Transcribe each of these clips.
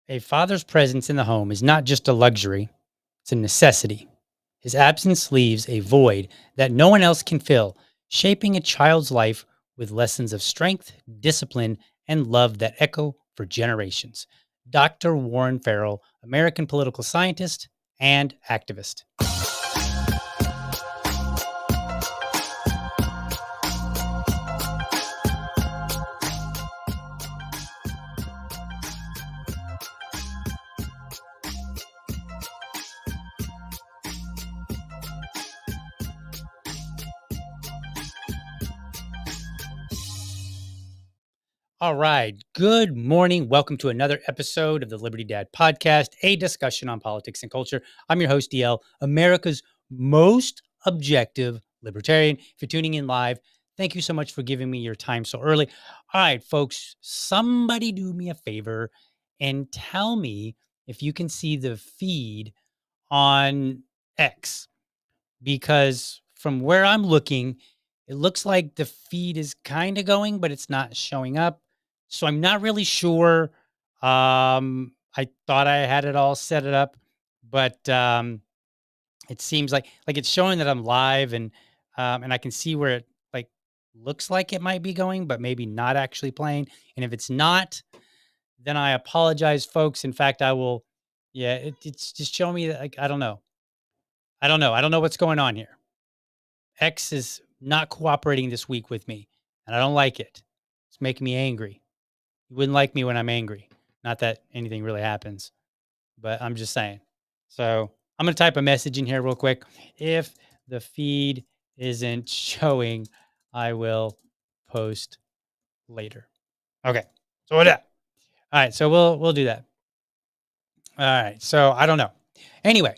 A father's presence in the home is not just a luxury, it's a necessity. His absence leaves a void that no one else can fill, shaping a child's life with lessons of strength, discipline, and love that echo for generations. Dr. Warren Farrell, American political scientist and activist. All right. Good morning. Welcome to another episode of the Liberty Dad podcast, a discussion on politics and culture. I'm your host, DL, America's most objective libertarian. If you're tuning in live, thank you so much for giving me your time so early. All right, folks, somebody do me a favor and tell me if you can see the feed on X, because from where I'm looking, it looks like the feed is kind of going, but it's not showing up. So I'm not really sure. I thought I had it all set it up, but it seems like it's showing that I'm live, and I can see where it like looks like it might be going, but maybe not actually playing. And if it's not, then I apologize, folks. In fact, I will. Yeah, it's just showing me that like I don't know. I don't know. I don't know what's going on here. X is not cooperating this week with me, and I don't like it. It's making me angry. You wouldn't like me when I'm angry. Not that anything really happens, but I'm just saying. So I'm going to type a message in here real quick. If the feed isn't showing, I will post later. Okay. So what? All right. So we'll do that. All right. So I don't know. Anyway,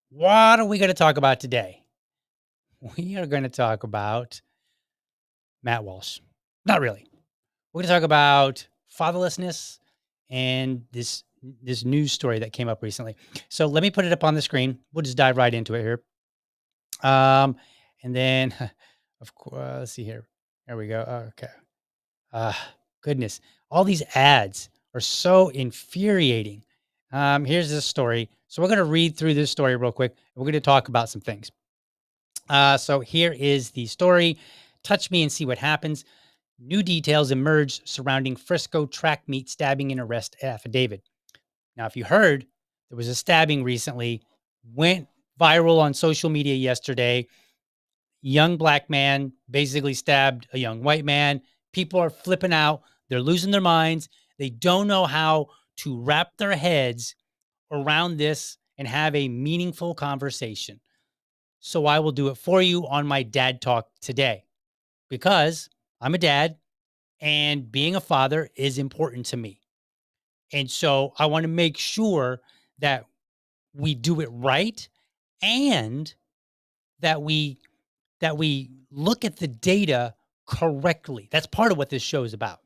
what are we going to talk about today? We are going to talk about Matt Walsh. Not really. We're going to talk about fatherlessness and this news story that came up recently. So let me put it up on the screen. We'll just dive right into it here. And then, of course, let's see here. There we go. Okay. Uh, Goodness, all these ads are so infuriating. Here's this story. So we're going to read through this story real quick. And we're going to talk about some things. So here is the story. Touch me and see what happens. New details emerge surrounding Frisco track meet stabbing and arrest affidavit. Now, if you heard, there was a stabbing recently, went viral on social media yesterday. Young black man basically stabbed a young white man. People are flipping out. They're losing their minds. They don't know how to wrap their heads around this and have a meaningful conversation. So I will do it for you on my dad talk today because I'm a dad and being a father is important to me. And so I want to make sure that we do it right and that we look at the data correctly. That's part of what this show is about.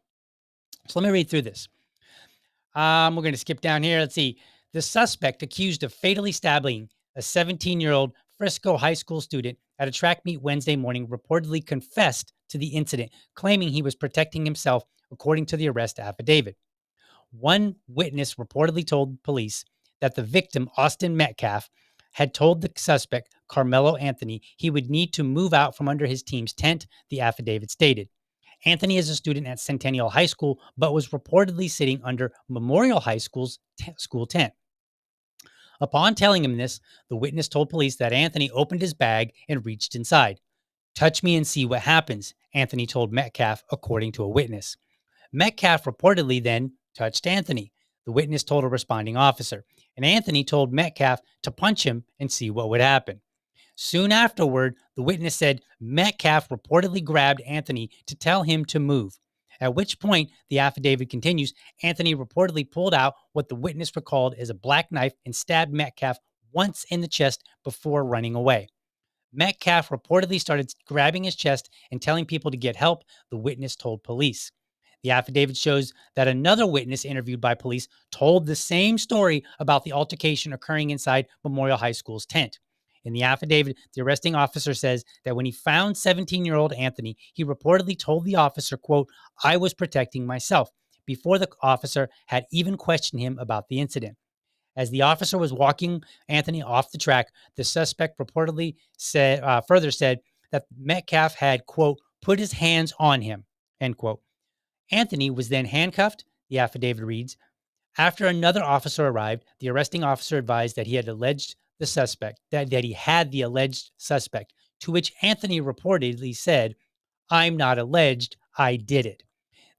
So let me read through this. We're going to skip down here. Let's see. The suspect accused of fatally stabbing a 17-year-old Frisco high school student at a track meet Wednesday morning reportedly confessed to the incident, claiming he was protecting himself, according to the arrest affidavit. One witness reportedly told police that the victim, Austin Metcalf, had told the suspect, Carmelo Anthony, he would need to move out from under his team's tent, the affidavit stated. Anthony is a student at Centennial High School, but was reportedly sitting under Memorial High School's school tent. Upon telling him this, the witness told police that Anthony opened his bag and reached inside. Touch me and see what happens, Anthony told Metcalf, according to a witness. Metcalf reportedly then touched Anthony, the witness told a responding officer, and Anthony told Metcalf to punch him and see what would happen. Soon afterward, the witness said Metcalf reportedly grabbed Anthony to tell him to move. At which point, the affidavit continues, Anthony reportedly pulled out what the witness recalled as a black knife and stabbed Metcalf once in the chest before running away. Metcalf reportedly started grabbing his chest and telling people to get help, the witness told police. The affidavit shows that another witness interviewed by police told the same story about the altercation occurring inside Memorial High School's tent. In the affidavit, the arresting officer says that when he found 17-year-old Anthony, he reportedly told the officer, quote, I was protecting myself, before the officer had even questioned him about the incident. As the officer was walking Anthony off the track, the suspect reportedly further said that Metcalf had, quote, put his hands on him, end quote. Anthony was then handcuffed, the affidavit reads. After another officer arrived, the arresting officer advised that he had alleged the suspect, that he had the alleged suspect, to which Anthony reportedly said, I'm not alleged, I did it.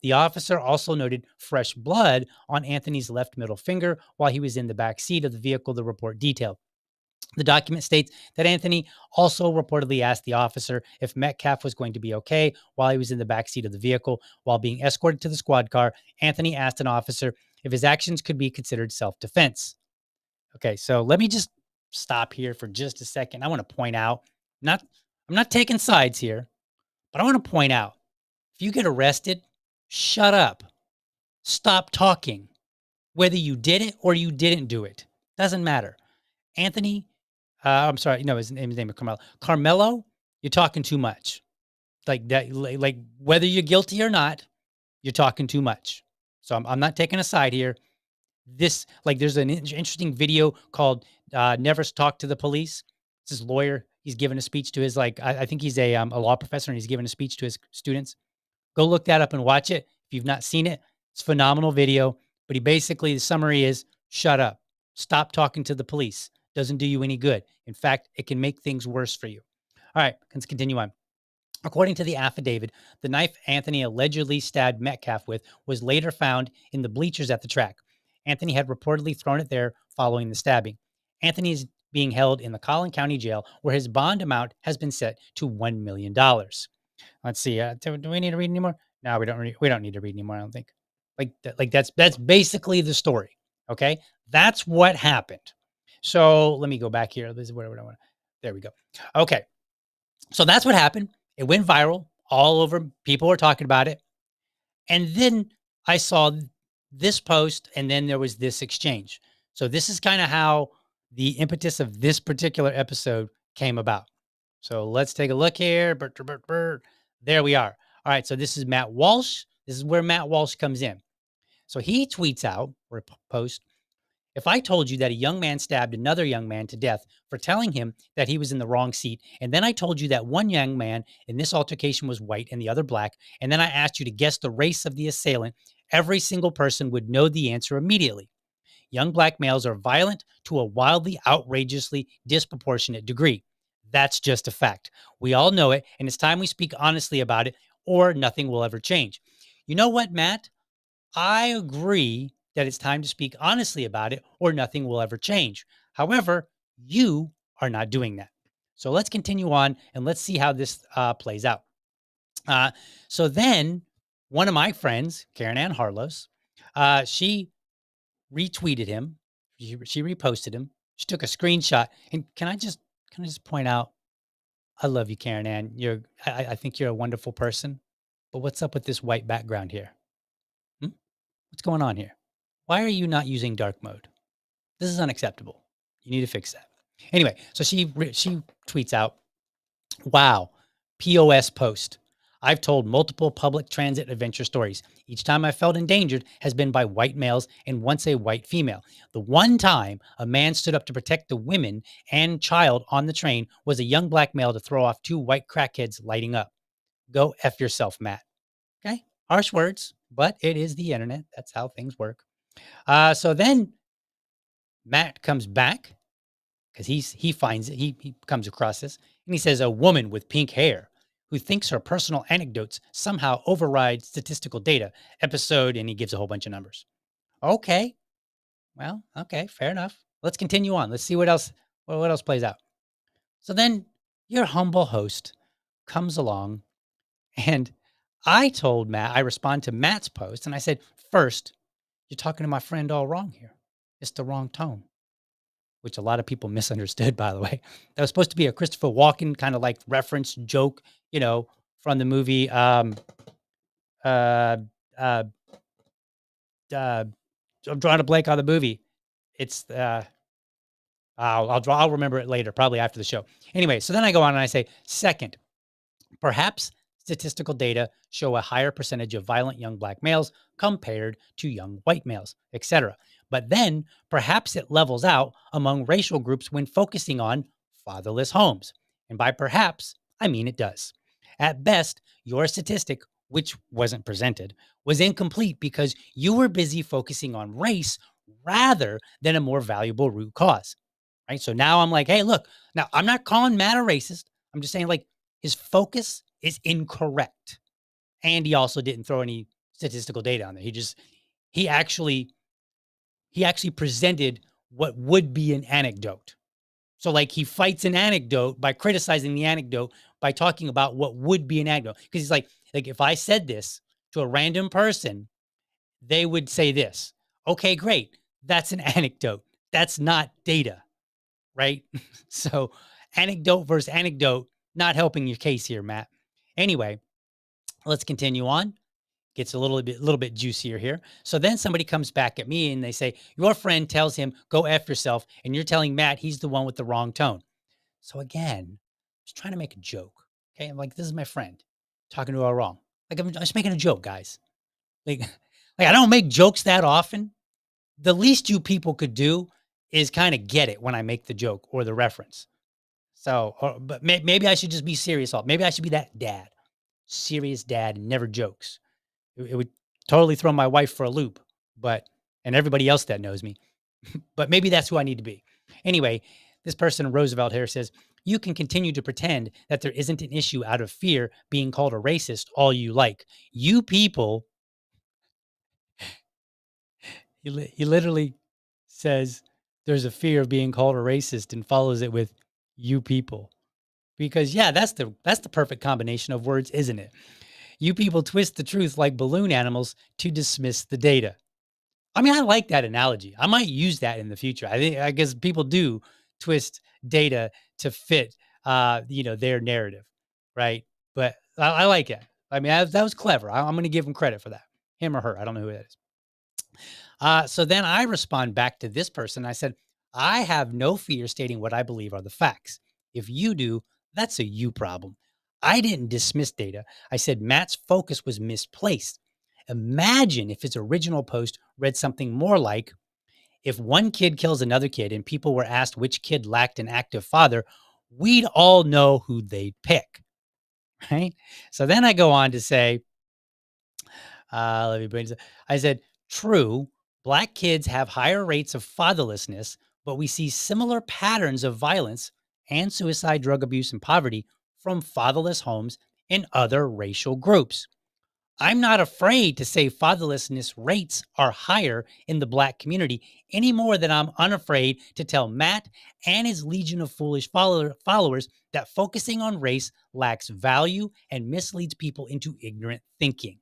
The officer also noted fresh blood on Anthony's left middle finger while he was in the back seat of the vehicle, the report detailed. The document states that Anthony also reportedly asked the officer if Metcalf was going to be okay while he was in the backseat of the vehicle. While being escorted to the squad car, Anthony asked an officer if his actions could be considered self-defense. Okay, so let me just stop here for just a second. I want to point out, I'm not taking sides here, but I want to point out, if you get arrested, shut up. Stop talking. Whether you did it or you didn't do it, doesn't matter. Anthony, I'm sorry, no, his name is Carmelo. Carmelo, you're talking too much. Like that, like whether you're guilty or not, you're talking too much. So I'm not taking a side here. There's an interesting video called "Never Talk to the Police." It's his lawyer. He's giving a speech to his I think he's a law professor, and he's giving a speech to his students. Go look that up and watch it. If you've not seen it, it's a phenomenal video. But he basically, the summary is, shut up. Stop talking to the police. Doesn't do you any good. In fact, it can make things worse for you. All right, let's continue on. According to the affidavit, the knife Anthony allegedly stabbed Metcalf with was later found in the bleachers at the track. Anthony had reportedly thrown it there following the stabbing. Anthony is being held in the Collin County Jail, where his bond amount has been set to $1 million. Let's see. Do we need to read anymore? No, we don't. We don't need to read anymore. I don't think. That's basically the story. Okay, that's what happened. So let me go back here. This is where I want to. There we go. Okay, so that's what happened. It went viral all over. People were talking about it, and then I saw this post, and then there was this exchange. So this is kind of how the impetus of this particular episode came about. So let's take a look here. There we are. All right. So this is Matt Walsh. This is where Matt Walsh comes in. So he tweets out or post, if I told you that a young man stabbed another young man to death for telling him that he was in the wrong seat, and then I told you that one young man in this altercation was white and the other black, and then I asked you to guess the race of the assailant, every single person would know the answer immediately. Young black males are violent to a wildly, outrageously disproportionate degree. That's just a fact. We all know it, and it's time we speak honestly about it, or nothing will ever change. You know what, Matt? I agree that it's time to speak honestly about it, or nothing will ever change. However, you are not doing that. So let's continue on and let's see how this plays out. Uh, so then one of my friends, Karen Ann Harlos, she retweeted him. She reposted him. She took a screenshot. And can I just point out, I love you, Karen Ann. I think you're a wonderful person. But what's up with this white background here? Hmm? What's going on here? Why are you not using dark mode? This is unacceptable. You need to fix that. Anyway, so she tweets out, "Wow, POS post. I've told multiple public transit adventure stories. Each time I felt endangered has been by white males and once a white female. The one time a man stood up to protect the women and child on the train was a young black male to throw off two white crackheads lighting up. Go F yourself, Matt." Okay. Harsh words, but it is the internet. That's how things work. So then Matt comes back because he finds it. He comes across this and he says, "A woman with pink hair who thinks her personal anecdotes somehow override statistical data." Episode, and he gives a whole bunch of numbers. Okay, well, okay, fair enough. Let's continue on. Let's see what else what else plays out. So then your humble host comes along, and I respond to Matt's post, and I said, "First, you're talking to my friend all wrong here. It's the wrong tone." Which a lot of people misunderstood, by the way. That was supposed to be a Christopher Walken kind of like reference joke, you know, from the movie. Uh, uh, uh, I'm drawing a blank on the movie. It's I'll remember it later, probably after the show. Anyway, so then I go on and I say, second, perhaps statistical data show a higher percentage of violent young black males compared to young white males, etc. But then perhaps it levels out among racial groups when focusing on fatherless homes. And by perhaps, I mean it does. At best, your statistic, which wasn't presented, was incomplete because you were busy focusing on race rather than a more valuable root cause. Right. So now I'm like, hey, look, now I'm not calling Matt a racist. I'm just saying, like, his focus is incorrect. And he also didn't throw any statistical data on there. He actually he actually presented what would be an anecdote. So like he fights an anecdote by criticizing the anecdote by talking about what would be an anecdote. Because he's like if I said this to a random person, they would say this. Okay, great. That's an anecdote. That's not data, right? So anecdote versus anecdote, not helping your case here, Matt. Anyway, let's continue on. Gets a little bit juicier here. So then somebody comes back at me and they say, your friend tells him, go F yourself, and you're telling Matt he's the one with the wrong tone. So again, I was trying to make a joke. Okay. I'm like, this is my friend talking to her wrong. Like I'm just making a joke, guys. Like, like I don't make jokes that often. The least you people could do is kind of get it when I make the joke or the reference. So, but maybe I should just be serious. Maybe I should be that dad, serious dad, and never jokes. It would totally throw my wife for a loop, but and everybody else that knows me. But maybe that's who I need to be. Anyway, this person, Roosevelt here, says, you can continue to pretend that there isn't an issue out of fear being called a racist all you like. You people, he literally says there's a fear of being called a racist and follows it with you people. Because yeah, that's the perfect combination of words, isn't it? You people twist the truth like balloon animals to dismiss the data. I mean, I like that analogy. I might use that in the future. I guess people do twist data to fit, their narrative, right? But I like it. I mean, that was clever. I'm going to give him credit for that. Him or her. I don't know who that is. So then I respond back to this person. I said, I have no fear stating what I believe are the facts. If you do, that's a you problem. I didn't dismiss data. I said Matt's focus was misplaced. Imagine if his original post read something more like, if one kid kills another kid and people were asked which kid lacked an active father, we'd all know who they'd pick. Right. So then I go on to say, let me bring this. I said, true, Black kids have higher rates of fatherlessness, but we see similar patterns of violence and suicide, drug abuse, and poverty from fatherless homes in other racial groups. I'm not afraid to say fatherlessness rates are higher in the Black community any more than I'm unafraid to tell Matt and his legion of foolish followers that focusing on race lacks value and misleads people into ignorant thinking.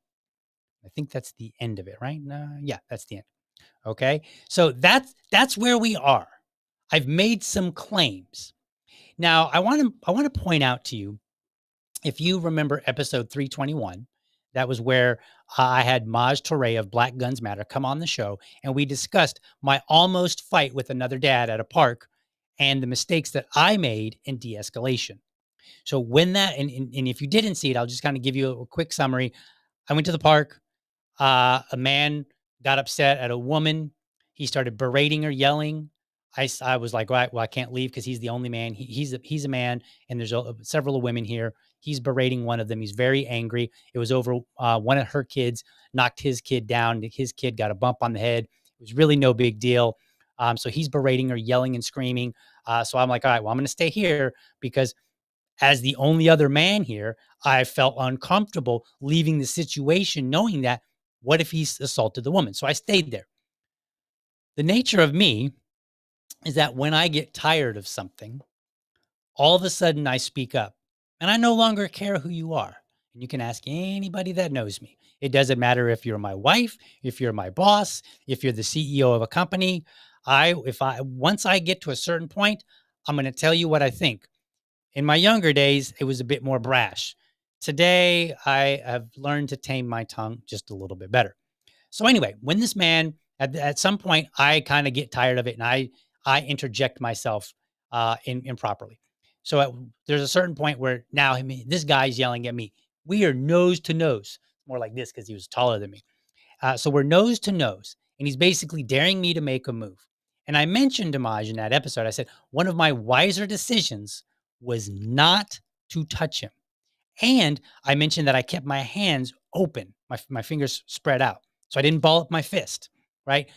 I think that's the end of it, right? Yeah, that's the end. Okay. So that's where we are. I've made some claims. Now, I want to point out to you, if you remember episode 321, that was where I had Maj Touré of Black Guns Matter come on the show, and we discussed my almost fight with another dad at a park and the mistakes that I made in de-escalation. So when that, and if you didn't see it, I'll just kind of give you a quick summary. I went to the park. A man got upset at a woman. He started berating her, yelling. I was like, well, I can't leave because he's the only man. He's a man, and there's several women here. He's berating one of them. He's very angry. It was over one of her kids knocked his kid down. His kid got a bump on the head. It was really no big deal. So he's berating her, yelling and screaming. So I'm like, all right, well, I'm going to stay here because as the only other man here, I felt uncomfortable leaving the situation, knowing that what if he's assaulted the woman? So I stayed there. The nature of me is that when I get tired of something, all of a sudden I speak up and I no longer care who you are. And you can ask anybody that knows me. It doesn't matter if you're my wife, if you're my boss, if you're the CEO of a company. Once I get to a certain point, I'm going to tell you what I think. In my younger days, it was a bit more brash. Today, I have learned to tame my tongue just a little bit better. So anyway, when this man at some point, I kind of get tired of it, and I interject myself improperly. So there's a certain point where now this guy's yelling at me. We are nose to nose, more like this because he was taller than me. So we're nose to nose, and he's basically daring me to make a move. And I mentioned to Maj in that episode, I said, one of my wiser decisions was not to touch him. And I mentioned that I kept my hands open, my fingers spread out. So I didn't ball up my fist, right?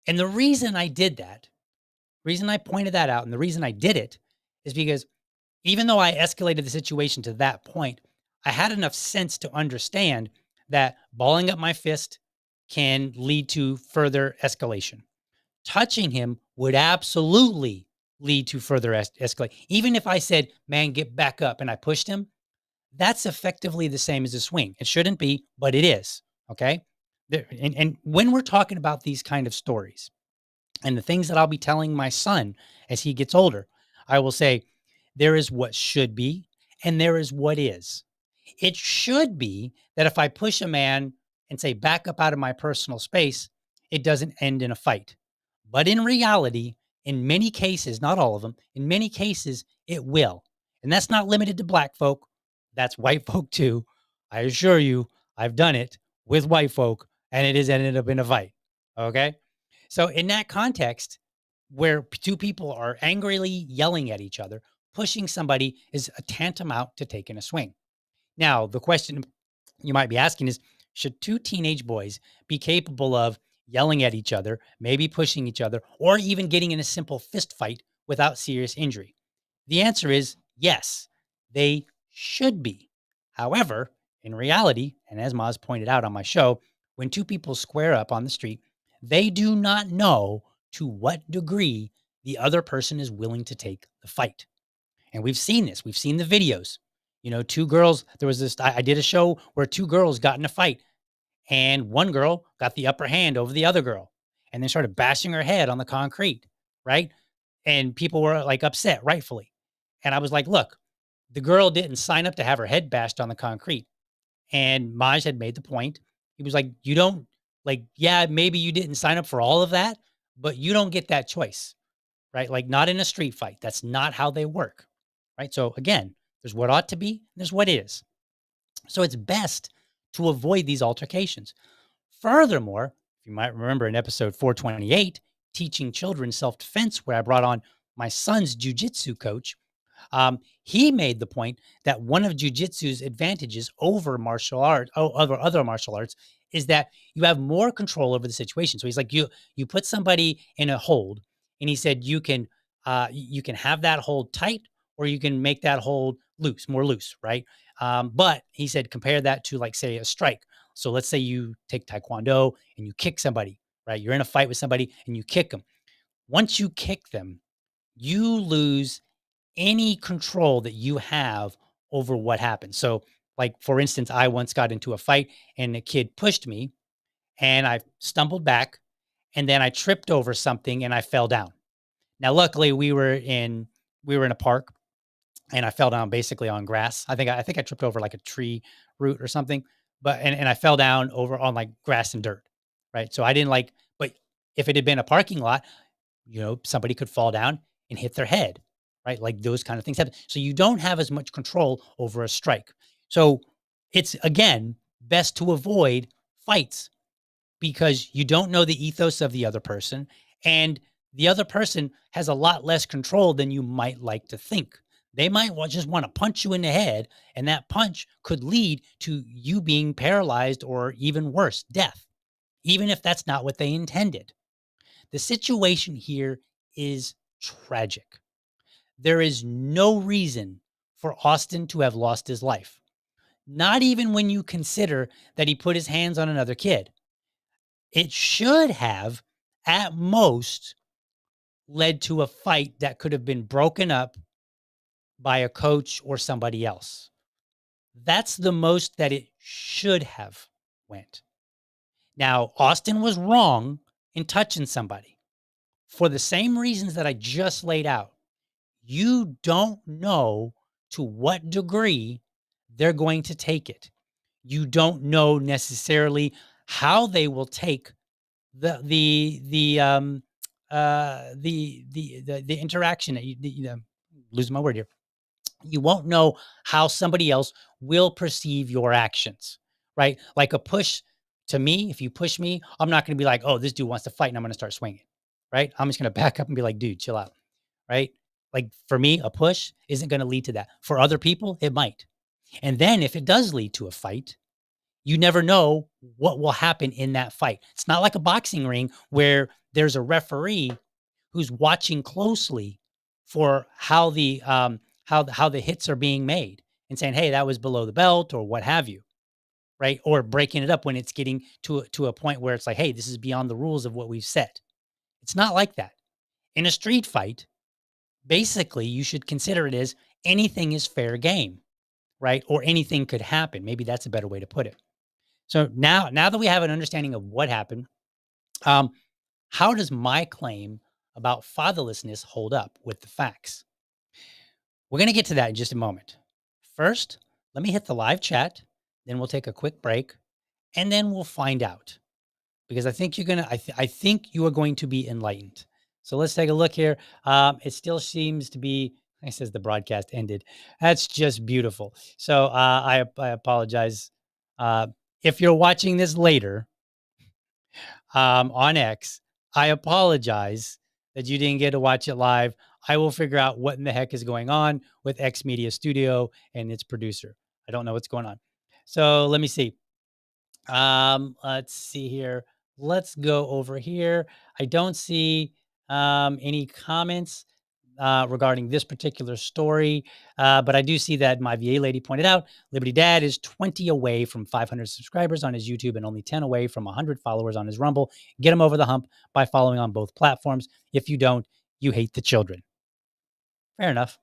And the reason I did that, reason I pointed that out, and the reason I did it is because even though I escalated the situation to that point, I had enough sense to understand that balling up my fist can lead to further escalation. Touching him would absolutely lead to further escalation. Even if I said, man, get back up, and I pushed him, that's effectively the same as a swing. It shouldn't be, but it is. Okay. And when we're talking about these kind of stories and the things that I'll be telling my son as he gets older, I will say, there is what should be and there is what is. It should be that if I push a man and say, back up out of my personal space, it doesn't end in a fight. But in reality, in many cases, not all of them, in many cases, it will. And that's not limited to Black folk. That's white folk too. I assure you, I've done it with white folk and it has ended up in a fight. Okay. So, in that context, where two people are angrily yelling at each other, pushing somebody is a tantamount to taking a swing. Now, the question you might be asking is, should two teenage boys be capable of yelling at each other, maybe pushing each other, or even getting in a simple fist fight without serious injury? The answer is yes, they should be. However, in reality, and as Maz pointed out on my show, when two people square up on the street, they do not know to what degree the other person is willing to take the fight. And we've seen this. We've seen the videos. You know, two girls, there was this, I did a show where two girls got in a fight and one girl got the upper hand over the other girl and then started bashing her head on the concrete, right? And people were like upset, rightfully. And I was like, look, the girl didn't sign up to have her head bashed on the concrete. And Maj had made the point. He was like, you don't, like, yeah, maybe you didn't sign up for all of that, but you don't get that choice, right? Like, not in a street fight. That's not how they work, right? So again, there's what ought to be, and there's what is. So it's best to avoid these altercations. Furthermore, if you might remember in episode 428, Teaching Children Self-Defense, where I brought on my son's jujitsu coach, he made the point that one of jujitsu's advantages over martial art, over other martial arts, is that you have more control over the situation. So he's like, you put somebody in a hold, and he said you can have that hold tight, or you can make that hold loose, more loose, right? But he said compare that to, like, say, a strike. So let's say you take Taekwondo and you kick somebody, right? You're in a fight with somebody and you kick them. Once you kick them, you lose any control that you have over what happens. So, like, for instance, I once got into a fight and a kid pushed me and I stumbled back and then I tripped over something and I fell down. Now, luckily, we were in a park and I fell down basically on grass. I think I tripped over like a tree root or something, but and I fell down over on like grass and dirt, right? So I didn't like, but if it had been a parking lot, somebody could fall down and hit their head, right? Like those kind of things happen. So you don't have as much control over a strike. So it's again best to avoid fights because you don't know the ethos of the other person and the other person has a lot less control than you might like to think. They might just want to punch you in the head and that punch could lead to you being paralyzed or even worse, death, even if that's not what they intended. The situation here is tragic. There is no reason for Austin to have lost his life. Not even when you consider that he put his hands on another kid. It should have, at most, led to a fight that could have been broken up by a coach or somebody else. That's the most that it should have went. Now, Austin was wrong in touching somebody for the same reasons that I just laid out. You don't know to what degree they're going to take it. You don't know necessarily how they will take the interaction that losing my word here. You won't know how somebody else will perceive your actions, right? Like a push to me, if you push me, I'm not going to be like, oh, this dude wants to fight and I'm going to start swinging, right? I'm just going to back up and be like, dude, chill out, right? Like for me, a push isn't going to lead to that. For other people, it might. And then if it does lead to a fight, you never know what will happen in that fight. It's not like a boxing ring where there's a referee who's watching closely for how the hits are being made and saying, "Hey, that was below the belt," or what have you, right? Or breaking it up when it's getting to a point where it's like, "Hey, this is beyond the rules of what we've set." It's not like that. In a street fight, basically, you should consider it as anything is fair game, right? Or anything could happen. Maybe that's a better way to put it. So now that we have an understanding of what happened, um, how does my claim about fatherlessness hold up with the facts? We're going to get to that in just a moment. First, let me hit the live chat, then we'll take a quick break, and then we'll find out because I think I think you are going to be enlightened. So let's take a look here. It still seems to be. It says the broadcast ended. That's just beautiful. So I apologize if you're watching this later on X. I apologize that you didn't get to watch it live. I will figure out what in the heck is going on with X Media Studio and its producer. I don't know what's going on. So let me see. Let's see here. Let's go over here. I don't see any comments regarding this particular story, but I do see that my VA lady pointed out Liberty Dad is 20 away from 500 subscribers on his YouTube and only 10 away from 100 followers on his Rumble. Get him over the hump by following on both platforms. If you don't, you hate the children. Fair enough.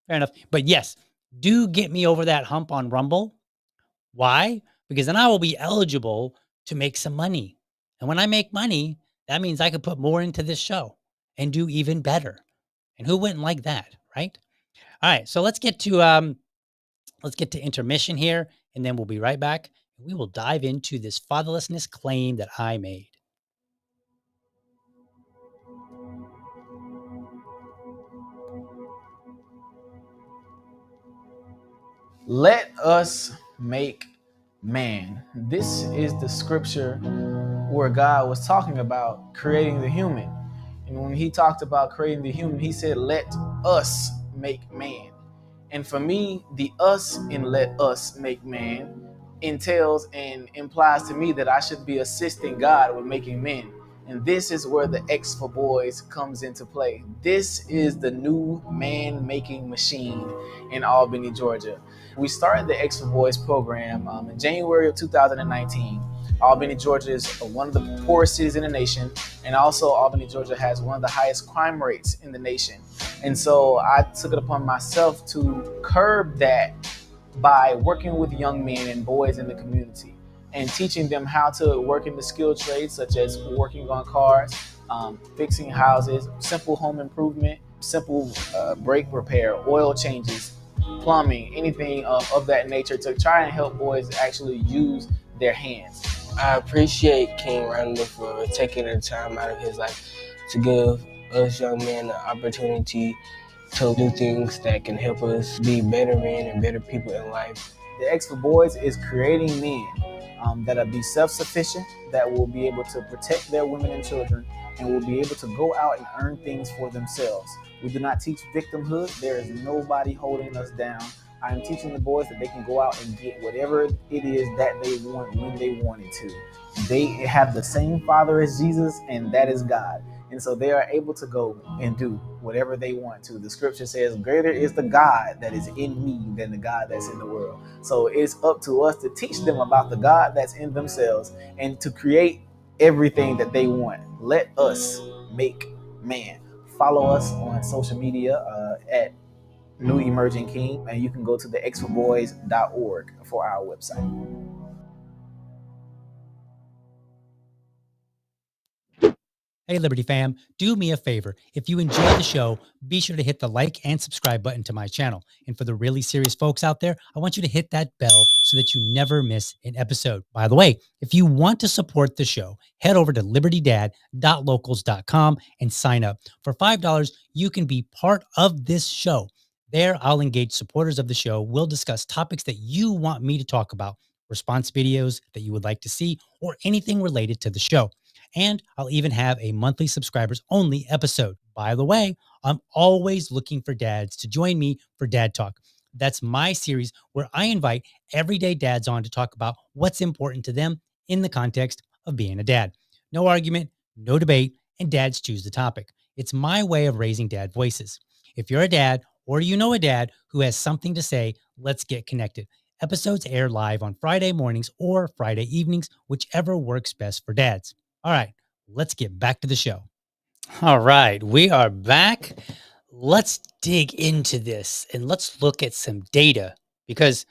Fair enough. But yes, do get me over that hump on Rumble. Why? Because then I will be eligible to make some money. And when I make money, that means I could put more into this show and do even better. And who wouldn't like that, right? All right, so let's get to intermission here, and then we'll be right back. We will dive into this fatherlessness claim that I made. Let us make man. This is the scripture where God was talking about creating the human. And when he talked about creating the human, he said, let us make man. And for me, the us in let us make man entails and implies to me that I should be assisting God with making men. And this is where the X for Boys comes into play. This is the new man making machine in Albany, Georgia. We started the X for Boys program in January of 2019. Albany, Georgia is one of the poorest cities in the nation, and also Albany, Georgia has one of the highest crime rates in the nation. And so I took it upon myself to curb that by working with young men and boys in the community and teaching them how to work in the skilled trades, such as working on cars, fixing houses, simple home improvement, simple brake repair, oil changes, plumbing, anything of that nature, to try and help boys actually use their hands. I appreciate King Randall for taking the time out of his life to give us young men the opportunity to do things that can help us be better men and better people in life. The X for Boys is creating men that'll be self-sufficient, that will be able to protect their women and children, and will be able to go out and earn things for themselves. We do not teach victimhood. There is nobody holding us down. I am teaching the boys that they can go out and get whatever it is that they want when they want it to. They have the same Father as Jesus, and that is God. And so they are able to go and do whatever they want to. The scripture says, greater is the God that is in me than the God that's in the world. So it's up to us to teach them about the God that's in themselves and to create everything that they want. Let us make man. Follow us on social media at New Emerging King, and you can go to the xforboys.org for our website. Hey, Liberty fam, do me a favor. If you enjoy the show, be sure to hit the like and subscribe button to my channel. And for the really serious folks out there, I want you to hit that bell so that you never miss an episode. By the way, if you want to support the show, head over to libertydad.locals.com and sign up. For $5, you can be part of this show. There, I'll engage supporters of the show. We'll discuss topics that you want me to talk about, response videos that you would like to see, or anything related to the show. And I'll even have a monthly subscribers only episode. By the way, I'm always looking for dads to join me for Dad Talk. That's my series where I invite everyday dads on to talk about what's important to them in the context of being a dad. No argument, no debate, and dads choose the topic. It's my way of raising dad voices. If you're a dad or you know a dad who has something to say, let's get connected. Episodes air live on Friday mornings or Friday evenings, whichever works best for dads. All right, let's get back to the show. All right, we are back. Let's dig into this and let's look at some data, because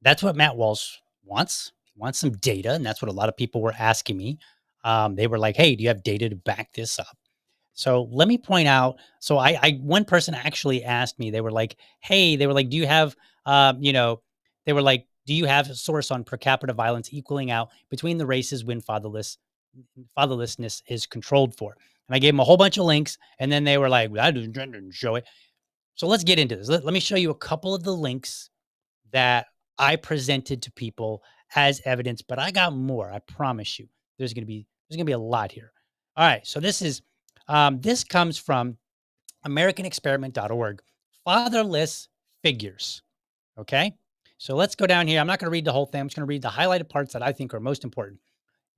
that's what Matt Walsh wants. He wants some data, and that's what a lot of people were asking me. They were like, "Hey, do you have data to back this up?" So let me point out. So one person actually asked me. They were like, "Hey," they were like, "Do you have, they were like, do you have a source on per capita violence equaling out between the races when fatherlessness is controlled for?" And I gave them a whole bunch of links, and then they were like, "I didn't show it." So let's get into this. Let me show you a couple of the links that I presented to people as evidence, but I got more. I promise you, there's gonna be a lot here. All right, so this comes from AmericanExperiment.org. Fatherless figures. Okay, so let's go down here. I'm not going to read the whole thing. I'm just going to read the highlighted parts that I think are most important.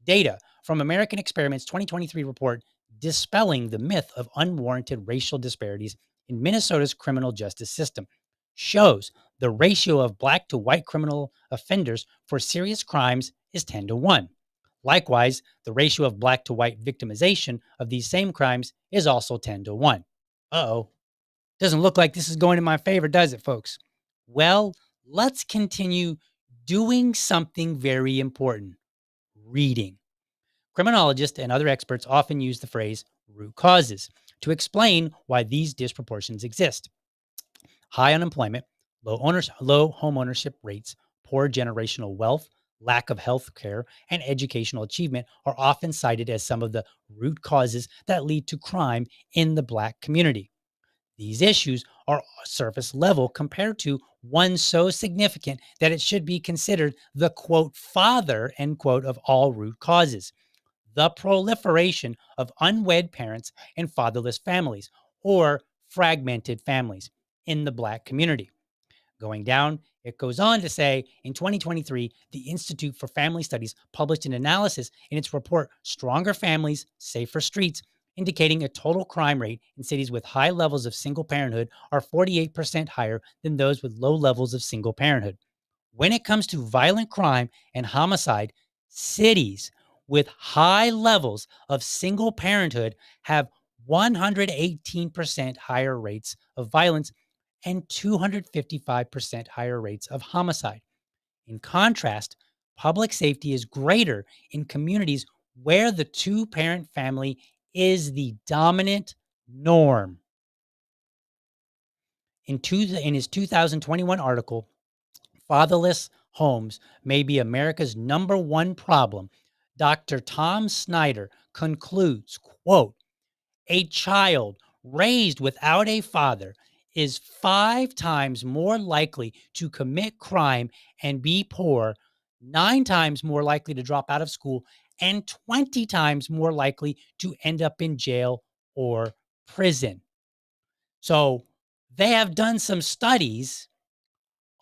Data from American Experiment's 2023 report dispelling the myth of unwarranted racial disparities in Minnesota's criminal justice system shows the ratio of Black to white criminal offenders for serious crimes is 10 to 1. Likewise, the ratio of Black to white victimization of these same crimes is also 10 to 1. Uh-oh. Doesn't look like this is going in my favor, does it, folks? Well, let's continue doing something very important: reading. Criminologists and other experts often use the phrase root causes to explain why these disproportions exist. High unemployment, low home ownership rates, poor generational wealth, lack of health care, and educational achievement are often cited as some of the root causes that lead to crime in the Black community. These issues are surface level compared to one so significant that it should be considered the quote father end quote of all root causes: the proliferation of unwed parents and fatherless families, or fragmented families, in the Black community. Going down, it goes on to say, in 2023, the Institute for Family Studies published an analysis in its report, Stronger Families, Safer Streets, indicating a total crime rate in cities with high levels of single parenthood are 48% higher than those with low levels of single parenthood. When it comes to violent crime and homicide, cities with high levels of single parenthood have 118% higher rates of violence and 255% higher rates of homicide. In contrast, public safety is greater in communities where the two-parent family is the dominant norm. In his 2021 article, Fatherless Homes May Be America's Number One Problem, Dr. Tom Snyder concludes, quote, a child raised without a father is 5 times more likely to commit crime and be poor, 9 times more likely to drop out of school, and 20 times more likely to end up in jail or prison. So they have done some studies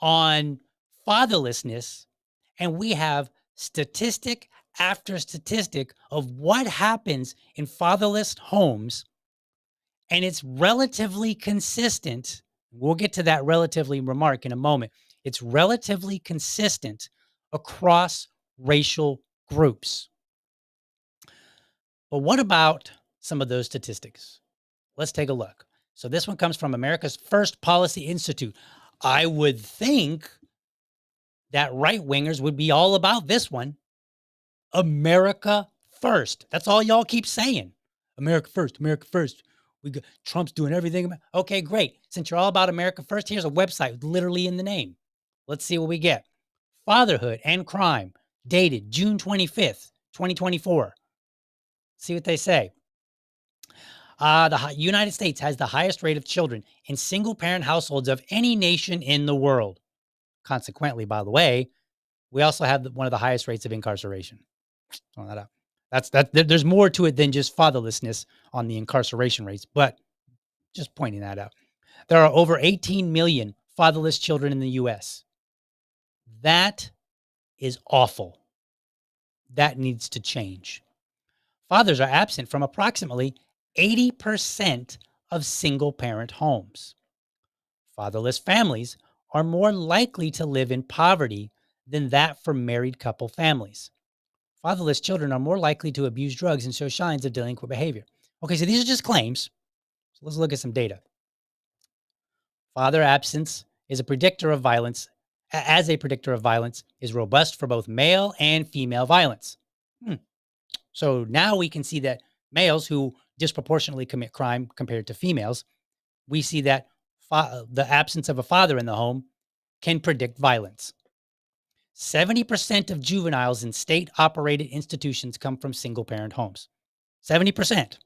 on fatherlessness, and we have statistic after statistic of what happens in fatherless homes, and it's relatively consistent. We'll get to that relatively remark in a moment. It's relatively consistent across racial groups. But what about some of those statistics? Let's take a look. So this one comes from America's First Policy Institute. I would think that right-wingers would be all about this one. America first. That's all y'all keep saying. America first, America first. Trump's doing everything. Okay, great. Since you're all about America first, here's a website literally in the name. Let's see what we get. Fatherhood and Crime, dated June 25th, 2024. See what they say. The United States has the highest rate of children in single-parent households of any nation in the world. Consequently, by the way, we also have one of the highest rates of incarceration. Throwing that out. There's more to it than just fatherlessness on the incarceration rates, but just pointing that out. There are over 18 million fatherless children in the U.S. That is awful. That needs to change. Fathers are absent from approximately 80% of single-parent homes. Fatherless families are more likely to live in poverty than that for married couple families. Fatherless children are more likely to abuse drugs and show signs of delinquent behavior. Okay, so these are just claims. So let's look at some data. Father absence is a predictor of violence, as a predictor of violence, is robust for both male and female violence. So now we can see that males who disproportionately commit crime compared to females, we see that the absence of a father in the home can predict violence. 70% of juveniles in state-operated institutions come from single-parent homes. 70%.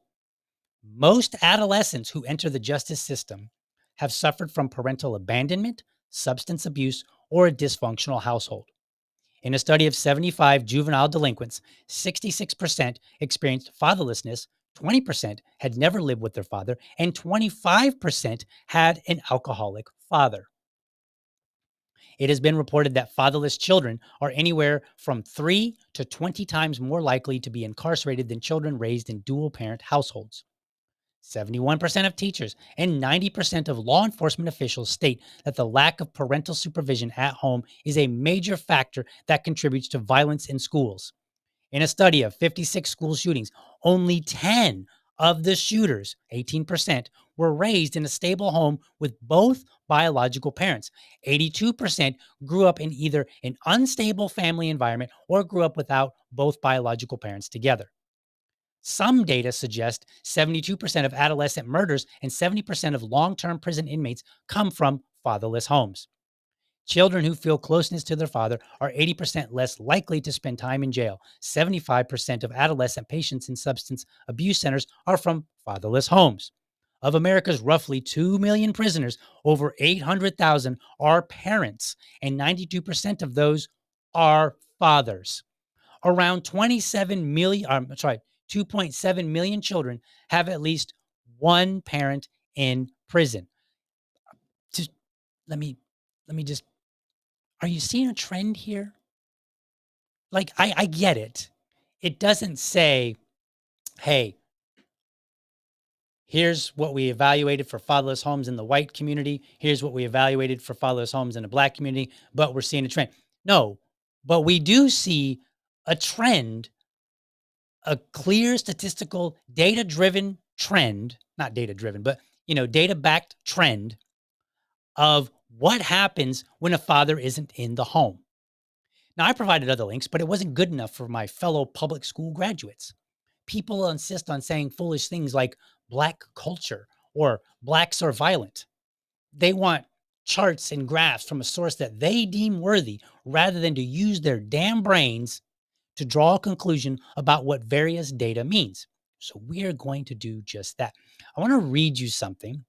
Most adolescents who enter the justice system have suffered from parental abandonment, substance abuse, or a dysfunctional household. In a study of 75 juvenile delinquents, 66% experienced fatherlessness, 20% had never lived with their father, and 25% had an alcoholic father. It has been reported that fatherless children are anywhere from 3 to 20 times more likely to be incarcerated than children raised in dual-parent households. 71% of teachers and 90% of law enforcement officials state that the lack of parental supervision at home is a major factor that contributes to violence in schools. In a study of 56 school shootings, only 10 of the shooters, 18%, were raised in a stable home with both biological parents. 82% grew up in either an unstable family environment or grew up without both biological parents together. Some data suggest 72% of adolescent murders and 70% of long-term prison inmates come from fatherless homes. Children who feel closeness to their father are 80% less likely to spend time in jail. 75% of adolescent patients in substance abuse centers are from fatherless homes. Of America's roughly 2 million prisoners, over 800,000 are parents, and 92% of those are fathers. Around 2.7 million children have at least one parent in prison. Just let me are you seeing a trend here? Like, I get it. It doesn't say, hey, here's what we evaluated for fatherless homes in the white community. Here's what we evaluated for fatherless homes in the black community, but we're seeing a trend. No, but we do see a trend, a clear statistical data-driven trend, not data-driven, but data-backed trend of what happens when a father isn't in the home. Now, I provided other links, but it wasn't good enough for my fellow public school graduates. People insist on saying foolish things like black culture or blacks are violent. They want charts and graphs from a source that they deem worthy rather than to use their damn brains to draw a conclusion about what various data means. So we're going to do just that. I want to read you something.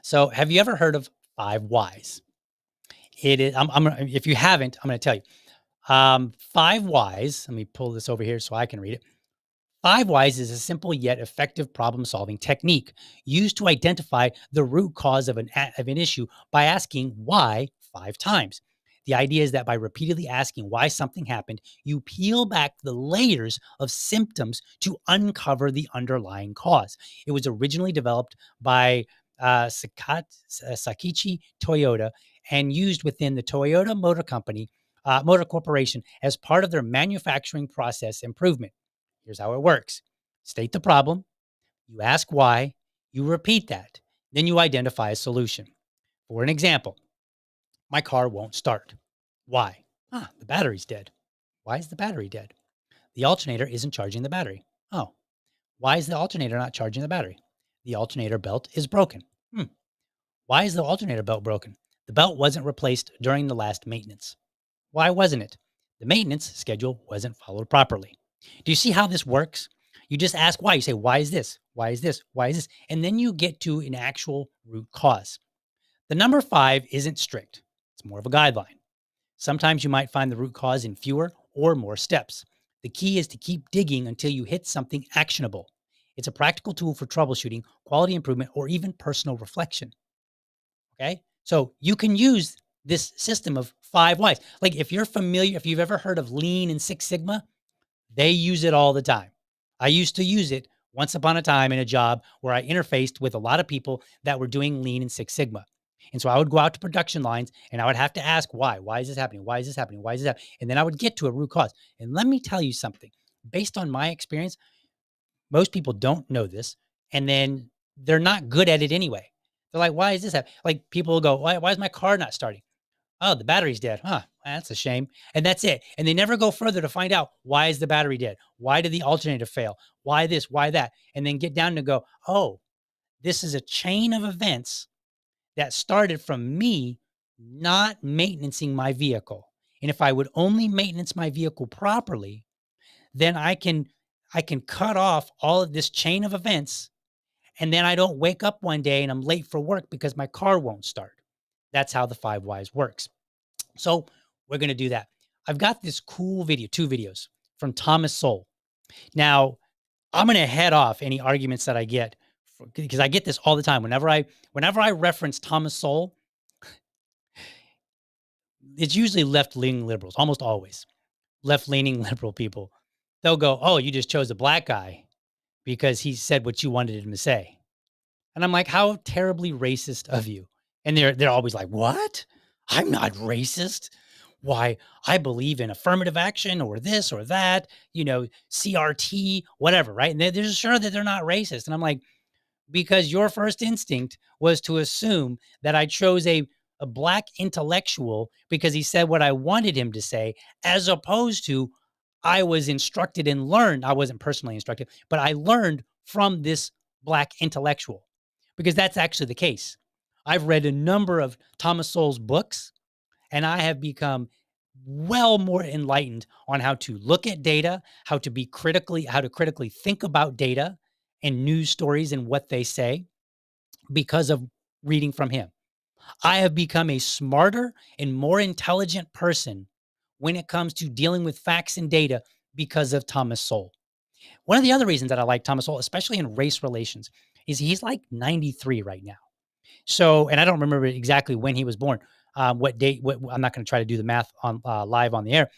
So have you ever heard of 5 whys? It is, if you haven't, I'm going to tell you. 5 whys, let me pull this over here so I can read it. 5 whys is a simple yet effective problem-solving technique used to identify the root cause of an issue by asking why 5 times. The idea is that by repeatedly asking why something happened, you peel back the layers of symptoms to uncover the underlying cause. It was originally developed by Sakichi Toyota and used within the Toyota Motor Company, Motor Corporation as part of their manufacturing process improvement. Here's how it works. State the problem, you ask why, you repeat that, then you identify a solution. For an example, my car won't start. Why? The battery's dead. Why is the battery dead? The alternator isn't charging the battery. Oh, why is the alternator not charging the battery? The alternator belt is broken. Why is the alternator belt broken? The belt wasn't replaced during the last maintenance. Why wasn't it? The maintenance schedule wasn't followed properly. Do you see how this works? You just ask why. You say, why is this? Why is this? Why is this? And then you get to an actual root cause. The number 5 isn't strict. It's more of a guideline. Sometimes you might find the root cause in fewer or more steps. The key is to keep digging until you hit something actionable. It's a practical tool for troubleshooting, quality improvement, or even personal reflection. Okay? So you can use this system of 5 whys. Like if you've ever heard of Lean and Six Sigma, they use it all the time. I used to use it once upon a time in a job where I interfaced with a lot of people that were doing Lean and Six Sigma. And so I would go out to production lines and I would have to ask why. Why is this happening? Why is this happening? Why is this happening? And then I would get to a root cause. And let me tell you something. Based on my experience, most people don't know this. And then they're not good at it anyway. They're like, why is this happening? Like people will go, why is my car not starting? Oh, the battery's dead. That's a shame. And that's it. And they never go further to find out, why is the battery dead? Why did the alternator fail? Why this? Why that? And then get down to go, oh, this is a chain of events that started from me not maintaining my vehicle. And if I would only maintenance my vehicle properly, then I can cut off all of this chain of events. And then I don't wake up one day and I'm late for work because my car won't start. That's how the 5 whys works. So we're going to do that. I've got this cool video, 2 videos from Thomas Sowell. Now, I'm going to head off any arguments that I get because I get this all the time. Whenever I reference Thomas Sowell, it's usually left-leaning liberals, almost always. Left-leaning liberal people. They'll go, oh, you just chose a black guy because he said what you wanted him to say. And I'm like, how terribly racist of you. And they're always like, what? I'm not racist. Why? I believe in affirmative action or this or that, CRT, whatever, right? And they're sure that they're not racist. And I'm like, because your first instinct was to assume that I chose a black intellectual because he said what I wanted him to say, as opposed to I was instructed and learned. I wasn't personally instructed, but I learned from this black intellectual because that's actually the case. I've read a number of Thomas Sowell's books, and I have become well more enlightened on how to look at data, how to critically think about data and news stories and what they say because of reading from him. I have become a smarter and more intelligent person when it comes to dealing with facts and data because of Thomas Sowell. One of the other reasons that I like Thomas Sowell, especially in race relations, is he's like 93 right now. So, and I don't remember exactly when he was born. what date. I'm not going to try to do the math on live on the air,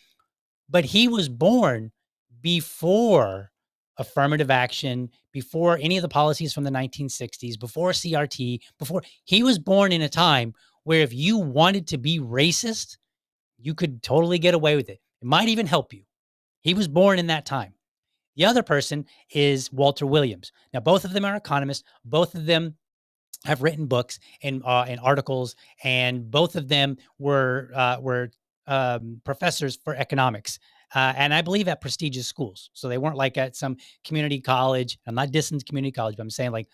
but he was born before affirmative action, before any of the policies from the 1960s, before CRT, before he was born in a time where if you wanted to be racist, you could totally get away with it. It might even help you. He was born in that time. The other person is Walter Williams. Now, both of them are economists. Both of them have written books and articles, and both of them were professors for economics, and I believe at prestigious schools. So they weren't like at some community college. I'm not dissing community college, but I'm saying like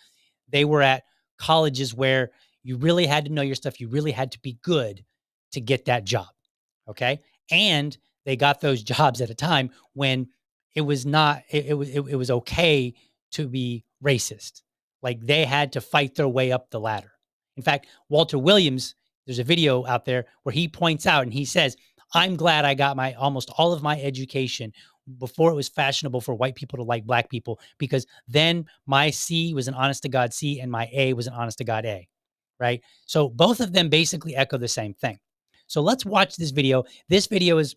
they were at colleges where you really had to know your stuff. You really had to be good to get that job. Okay. And they got those jobs at a time when it was not, it was okay to be racist. Like they had to fight their way up the ladder. In fact, Walter Williams, there's a video out there where he points out and he says, I'm glad I got almost all of my education before it was fashionable for white people to like black people, because then my C was an honest to God C and my A was an honest to God A. Right. So both of them basically echo the same thing. So let's watch this video. This video is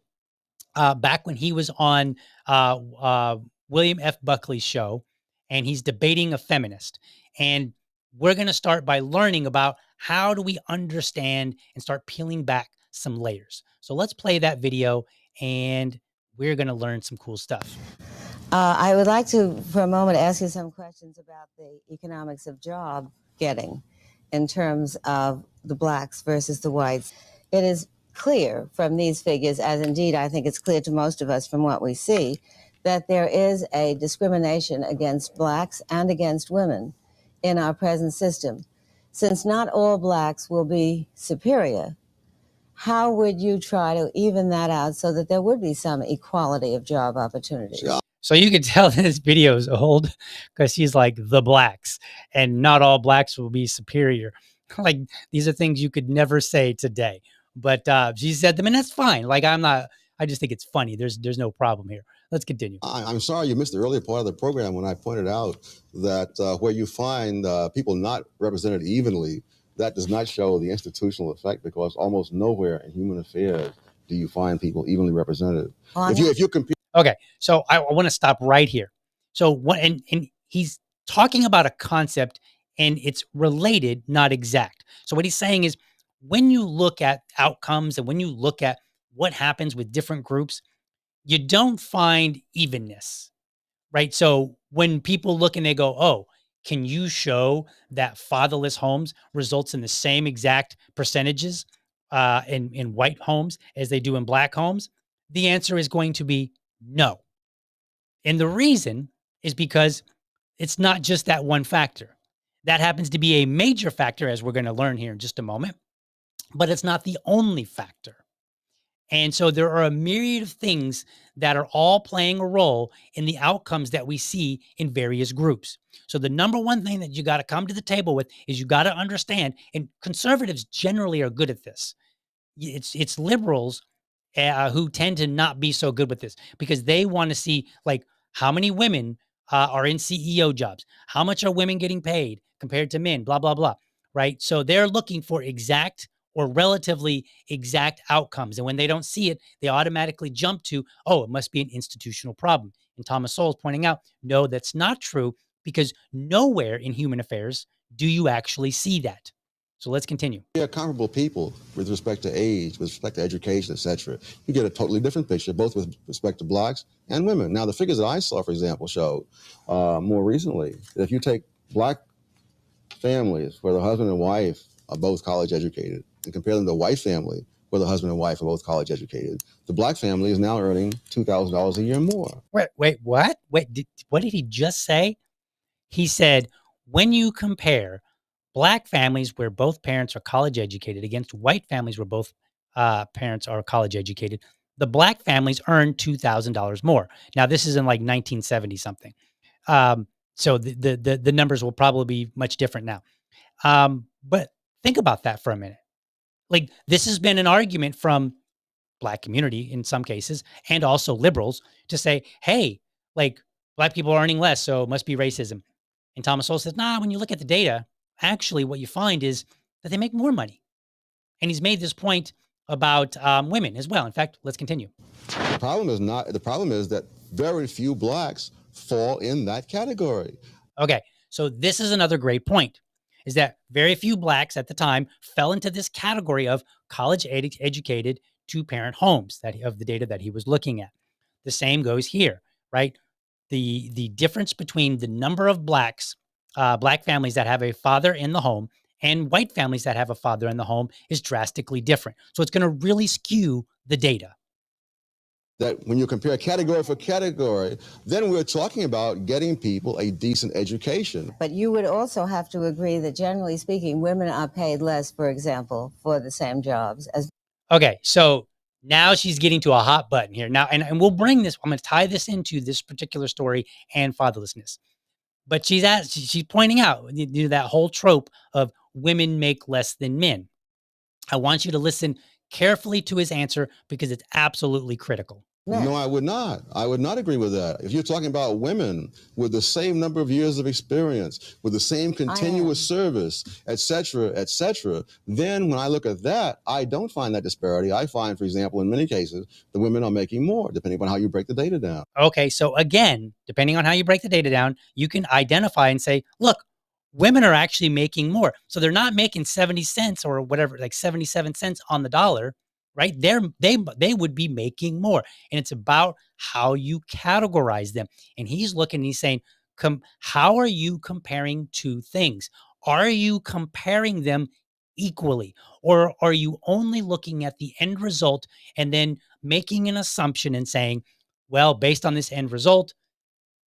back when he was on William F. Buckley's show, and he's debating a feminist. And we're going to start by learning about how do we understand and start peeling back some layers. So let's play that video, and we're going to learn some cool stuff. I would like to, for a moment, ask you some questions about the economics of job getting in terms of the blacks versus the whites. It is clear from these figures, as indeed I think it's clear to most of us from what we see, that there is a discrimination against blacks and against women in our present system. Since not all blacks will be superior, how would you try to even that out so that there would be some equality of job opportunities? Yeah. So you can tell this video is old because she's like the blacks, and not all blacks will be superior. Like these are things you could never say today, but she said them, and that's fine. Like I just think it's funny. There's no problem here. Let's continue. I'm sorry you missed the earlier part of the program when I pointed out that where you find people not represented evenly, that does not show the institutional effect, because almost nowhere in human affairs do you find people evenly represented. If you compare. Okay, so I want to stop right here. So what, and he's talking about a concept, and it's related, not exact. So what he's saying is, when you look at outcomes and when you look at what happens with different groups, you don't find evenness, right? So when people look and they go, oh, can you show that fatherless homes results in the same exact percentages in white homes as they do in black homes? The answer is going to be no. And the reason is because it's not just that one factor. That happens to be a major factor, as we're going to learn here in just a moment, but it's not the only factor. And so there are a myriad of things that are all playing a role in the outcomes that we see in various groups. So the number one thing that you got to come to the table with is you got to understand, and conservatives generally are good at this. It's liberals who tend to not be so good with this, because they want to see like how many women are in CEO jobs, how much are women getting paid compared to men, blah, blah, blah, right? So they're looking for exact or relatively exact outcomes. And when they don't see it, they automatically jump to, oh, it must be an institutional problem. And Thomas Sowell's pointing out, no, that's not true, because nowhere in human affairs do you actually see that. So let's continue. Yeah, comparable people with respect to age, with respect to education, etc. You get a totally different picture, both with respect to blacks and women. Now, the figures that I saw, for example, showed more recently that if you take black families where the husband and wife are both college educated and compare them to a white family where the husband and wife are both college educated, the black family is now earning $2,000 a year more. Wait, what? What did he just say? He said, when you compare black families where both parents are college educated against white families where both parents are college educated, the black families earn $2,000 more. Now, this is in like 1970 something. So the numbers will probably be much different now. But think about that for a minute. Like, this has been an argument from black community in some cases, and also liberals, to say, hey, like black people are earning less, so it must be racism. And Thomas Sowell says, nah, when you look at the data, actually what you find is that they make more money. And he's made this point about women as well. In fact, let's continue. The problem is that very few blacks fall in that category. Okay, so this is another great point, is that very few blacks at the time fell into this category of college-educated two-parent homes of the data that he was looking at. The same goes here, right? The difference between the number of black families that have a father in the home and white families that have a father in the home is drastically different. So it's going to really skew the data. That when you compare category for category, then we're talking about getting people a decent education. But you would also have to agree that generally speaking, women are paid less, for example, for the same jobs as. Okay, so now she's getting to a hot button here. Now, and we'll bring this, I'm going to tie this into this particular story and fatherlessness. But she's pointing out that whole trope of women make less than men. I want you to listen carefully to his answer because it's absolutely critical. No, I would not. I would not agree with that. If you're talking about women with the same number of years of experience, with the same continuous service, et cetera, then when I look at that, I don't find that disparity. I find, for example, in many cases, the women are making more, depending on how you break the data down. Okay, so again, depending on how you break the data down, you can identify and say, look, women are actually making more. So they're not making 70 cents or whatever, like 77 cents on the dollar, right? They would be making more. And it's about how you categorize them. And he's looking and he's saying, how are you comparing two things? Are you comparing them equally? Or are you only looking at the end result and then making an assumption and saying, well, based on this end result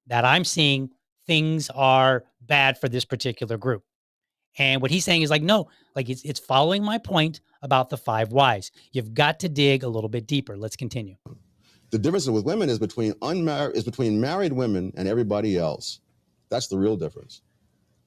that I'm seeing, things are bad for this particular group? And what he's saying is like, no, like it's following my point about the 5 whys. You've got to dig a little bit deeper. Let's continue. The difference with women is between married women and everybody else. That's the real difference.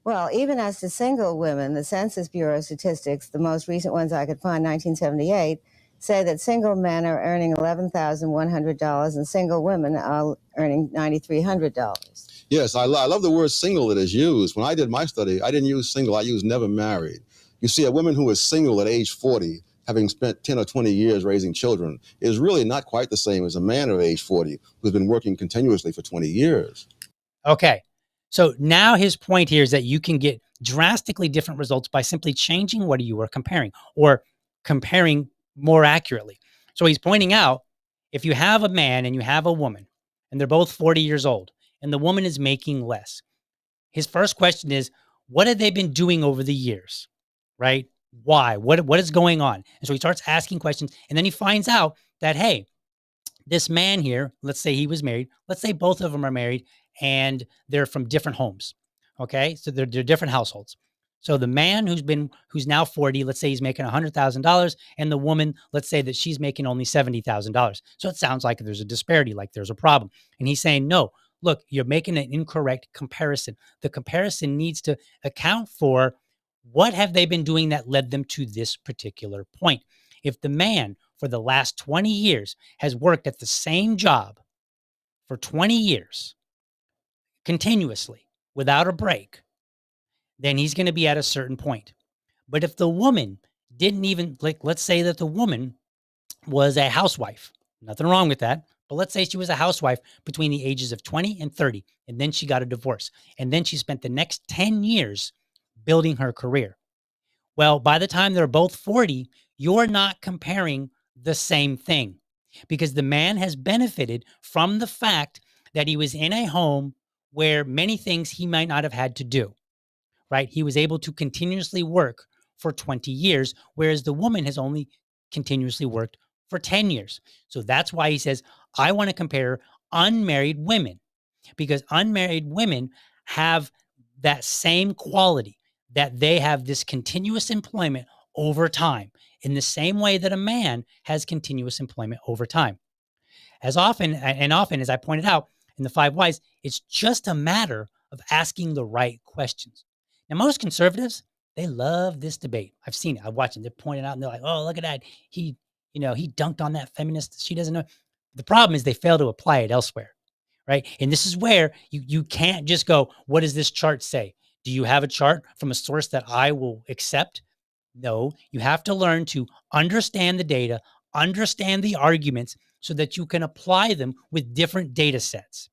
Well, even as to single women, the Census Bureau statistics, the most recent ones I could find, 1978, say that single men are earning $11,100 and single women are earning $9,300. Yes, I love the word single that is used. When I did my study, I didn't use single, I used never married. You see, a woman who is single at age 40, having spent 10 or 20 years raising children, is really not quite the same as a man of age 40 who's been working continuously for 20 years. Okay. So now his point here is that you can get drastically different results by simply changing what you are comparing or comparing more accurately. So he's pointing out, if you have a man and you have a woman and they're both 40 years old and the woman is making less, his first question is, what have they been doing over the years, right? Why? What is going on? And so he starts asking questions, and then he finds out that, hey, this man here, let's say he was married, let's say both of them are married and they're from different homes. Okay. So they're different households. So the man who's now 40, let's say he's making $100,000, and the woman, let's say that she's making only $70,000. So it sounds like there's a disparity, like there's a problem. And he's saying, no, look, you're making an incorrect comparison. The comparison needs to account for what have they been doing that led them to this particular point. If the man for the last 20 years has worked at the same job for 20 years continuously without a break, then he's going to be at a certain point. But if the woman didn't even, like, let's say that the woman was a housewife, nothing wrong with that. But let's say she was a housewife between the ages of 20 and 30, and then she got a divorce. And then she spent the next 10 years building her career. Well, by the time they're both 40, you're not comparing the same thing, because the man has benefited from the fact that he was in a home where many things he might not have had to do, right? He was able to continuously work for 20 years, whereas the woman has only continuously worked for 10 years. So that's why he says, I want to compare unmarried women, because unmarried women have that same quality, that they have this continuous employment over time, in the same way that a man has continuous employment over time. As often as I pointed out in the 5 whys, it's just a matter of asking the right questions. Now, most conservatives, they love this debate. I've seen it. I've watched it. They're pointing out and they're like, oh, look at that. He dunked on that feminist. She doesn't know. The problem is they fail to apply it elsewhere, right? And this is where you can't just go, what does this chart say? Do you have a chart from a source that I will accept? No, you have to learn to understand the data, understand the arguments so that you can apply them with different data sets.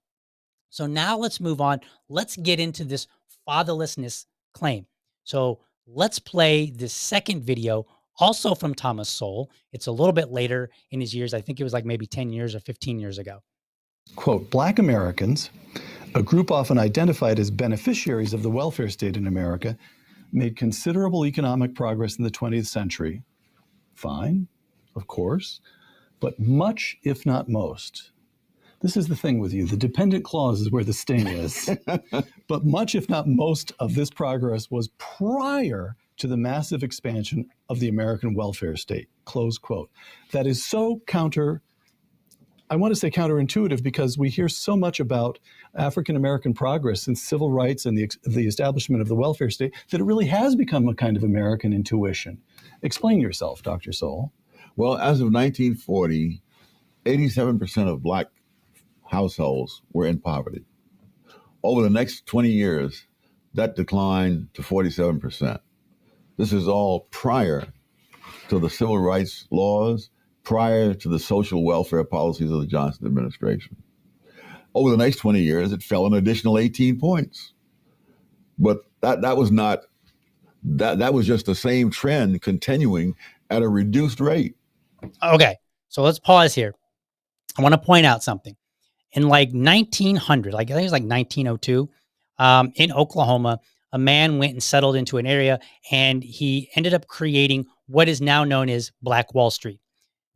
So now let's move on. Let's get into this fatherlessness claim. So let's play this second video, also from Thomas Sowell. It's a little bit later in his years. I think it was like maybe 10 years or 15 years ago. Quote, Black Americans, a group often identified as beneficiaries of the welfare state in America, made considerable economic progress in the 20th century. Fine, of course, but much, if not most. This is the thing with you. The dependent clause is where the sting is. But much, if not most, of this progress was prior to the massive expansion of the American welfare state, close quote. That is so I want to say counterintuitive, because we hear so much about African-American progress since civil rights and the establishment of the welfare state that it really has become a kind of American intuition. Explain yourself, Dr. Sowell. Well, as of 1940, 87% of Black households were in poverty. Over the next 20 years, that declined to 47%. This is all prior to the civil rights laws, prior to the social welfare policies of the Johnson administration. Over the next 20 years, it fell an additional 18 points. But that was just the same trend continuing at a reduced rate. Okay, so let's pause here. I want to point out something. In like 1900, like I think it was like 1902, in Oklahoma, a man went and settled into an area, and he ended up creating what is now known as Black Wall Street.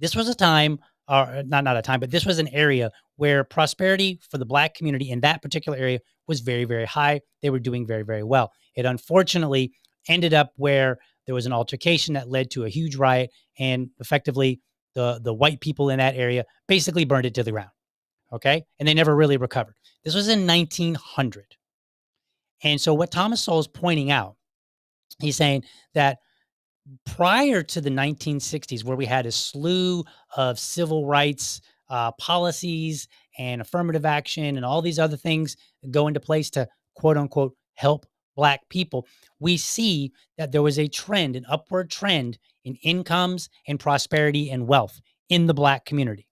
This was a time, or not a time, but this was an area where prosperity for the Black community in that particular area was very, very high. They were doing very, very well. It unfortunately ended up where there was an altercation that led to a huge riot, and effectively the white people in that area basically burned it to the ground. Okay. And they never really recovered. This was in 1900. And so what Thomas Sowell is pointing out, he's saying that prior to the 1960s, where we had a slew of civil rights policies and affirmative action and all these other things go into place to quote unquote help Black people, we see that there was a trend, an upward trend in incomes and prosperity and wealth in the Black community.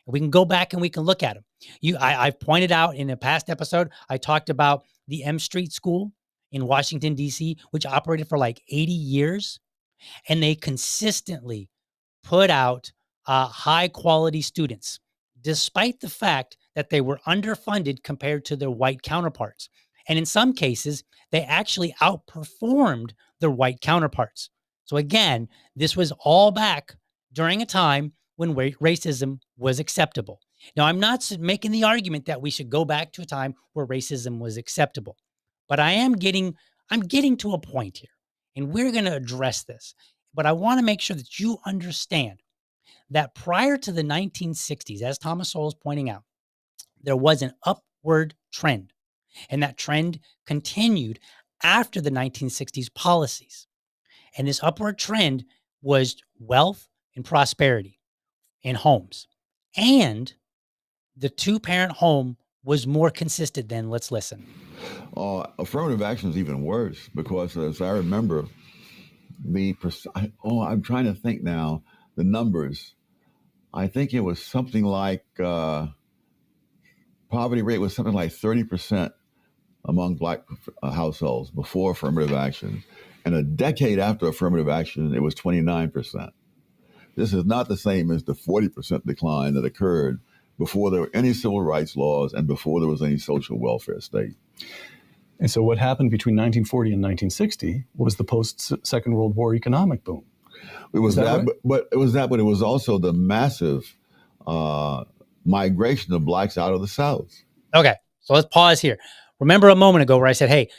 We can go back and we can look at them. I've pointed out in a past episode, I talked about the M Street School in Washington, D.C., which operated for like 80 years. And they consistently put out high quality students, despite the fact that they were underfunded compared to their white counterparts. And in some cases, they actually outperformed their white counterparts. So again, this was all back during a time when racism was acceptable. Now, I'm not making the argument that we should go back to a time where racism was acceptable, but I'm getting to a point here, and we're going to address this. But I want to make sure that you understand that prior to the 1960s, as Thomas Sowell is pointing out, there was an upward trend, and that trend continued after the 1960s policies. And this upward trend was wealth and prosperity in homes. And the two-parent home was more consistent then. Let's listen. Affirmative action is even worse, because as I remember, I'm trying to think now, the numbers. I think it was something like, poverty rate was something like 30% among Black households before affirmative action. And a decade after affirmative action, it was 29%. This is not the same as the 40% decline that occurred before there were any civil rights laws and before there was any social welfare state. And so what happened between 1940 and 1960 was the post-Second World War economic boom. It was that, right? but it was also the massive migration of Blacks out of the South. Okay, so let's pause here. Remember a moment ago where I said, hey,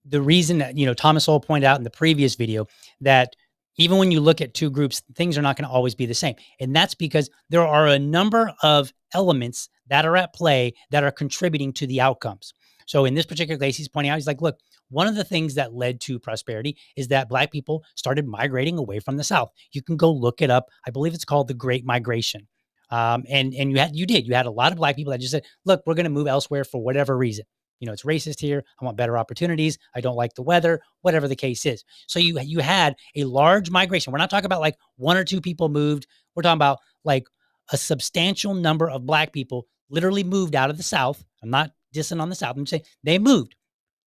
the reason that, Thomas Sowell pointed out in the previous video that even when you look at two groups, things are not going to always be the same. And that's because there are a number of elements that are at play that are contributing to the outcomes. So in this particular case, he's pointing out, he's like, look, one of the things that led to prosperity is that Black people started migrating away from the South. You can go look it up. I believe it's called the Great Migration. And you had a lot of Black people that just said, look, we're going to move elsewhere for whatever reason. it's racist here. I want better opportunities. I don't like the weather, whatever the case is. So you had a large migration. We're not talking about like one or two people moved. We're talking about like a substantial number of Black people literally moved out of the South. I'm not dissing on the South. I'm saying they moved.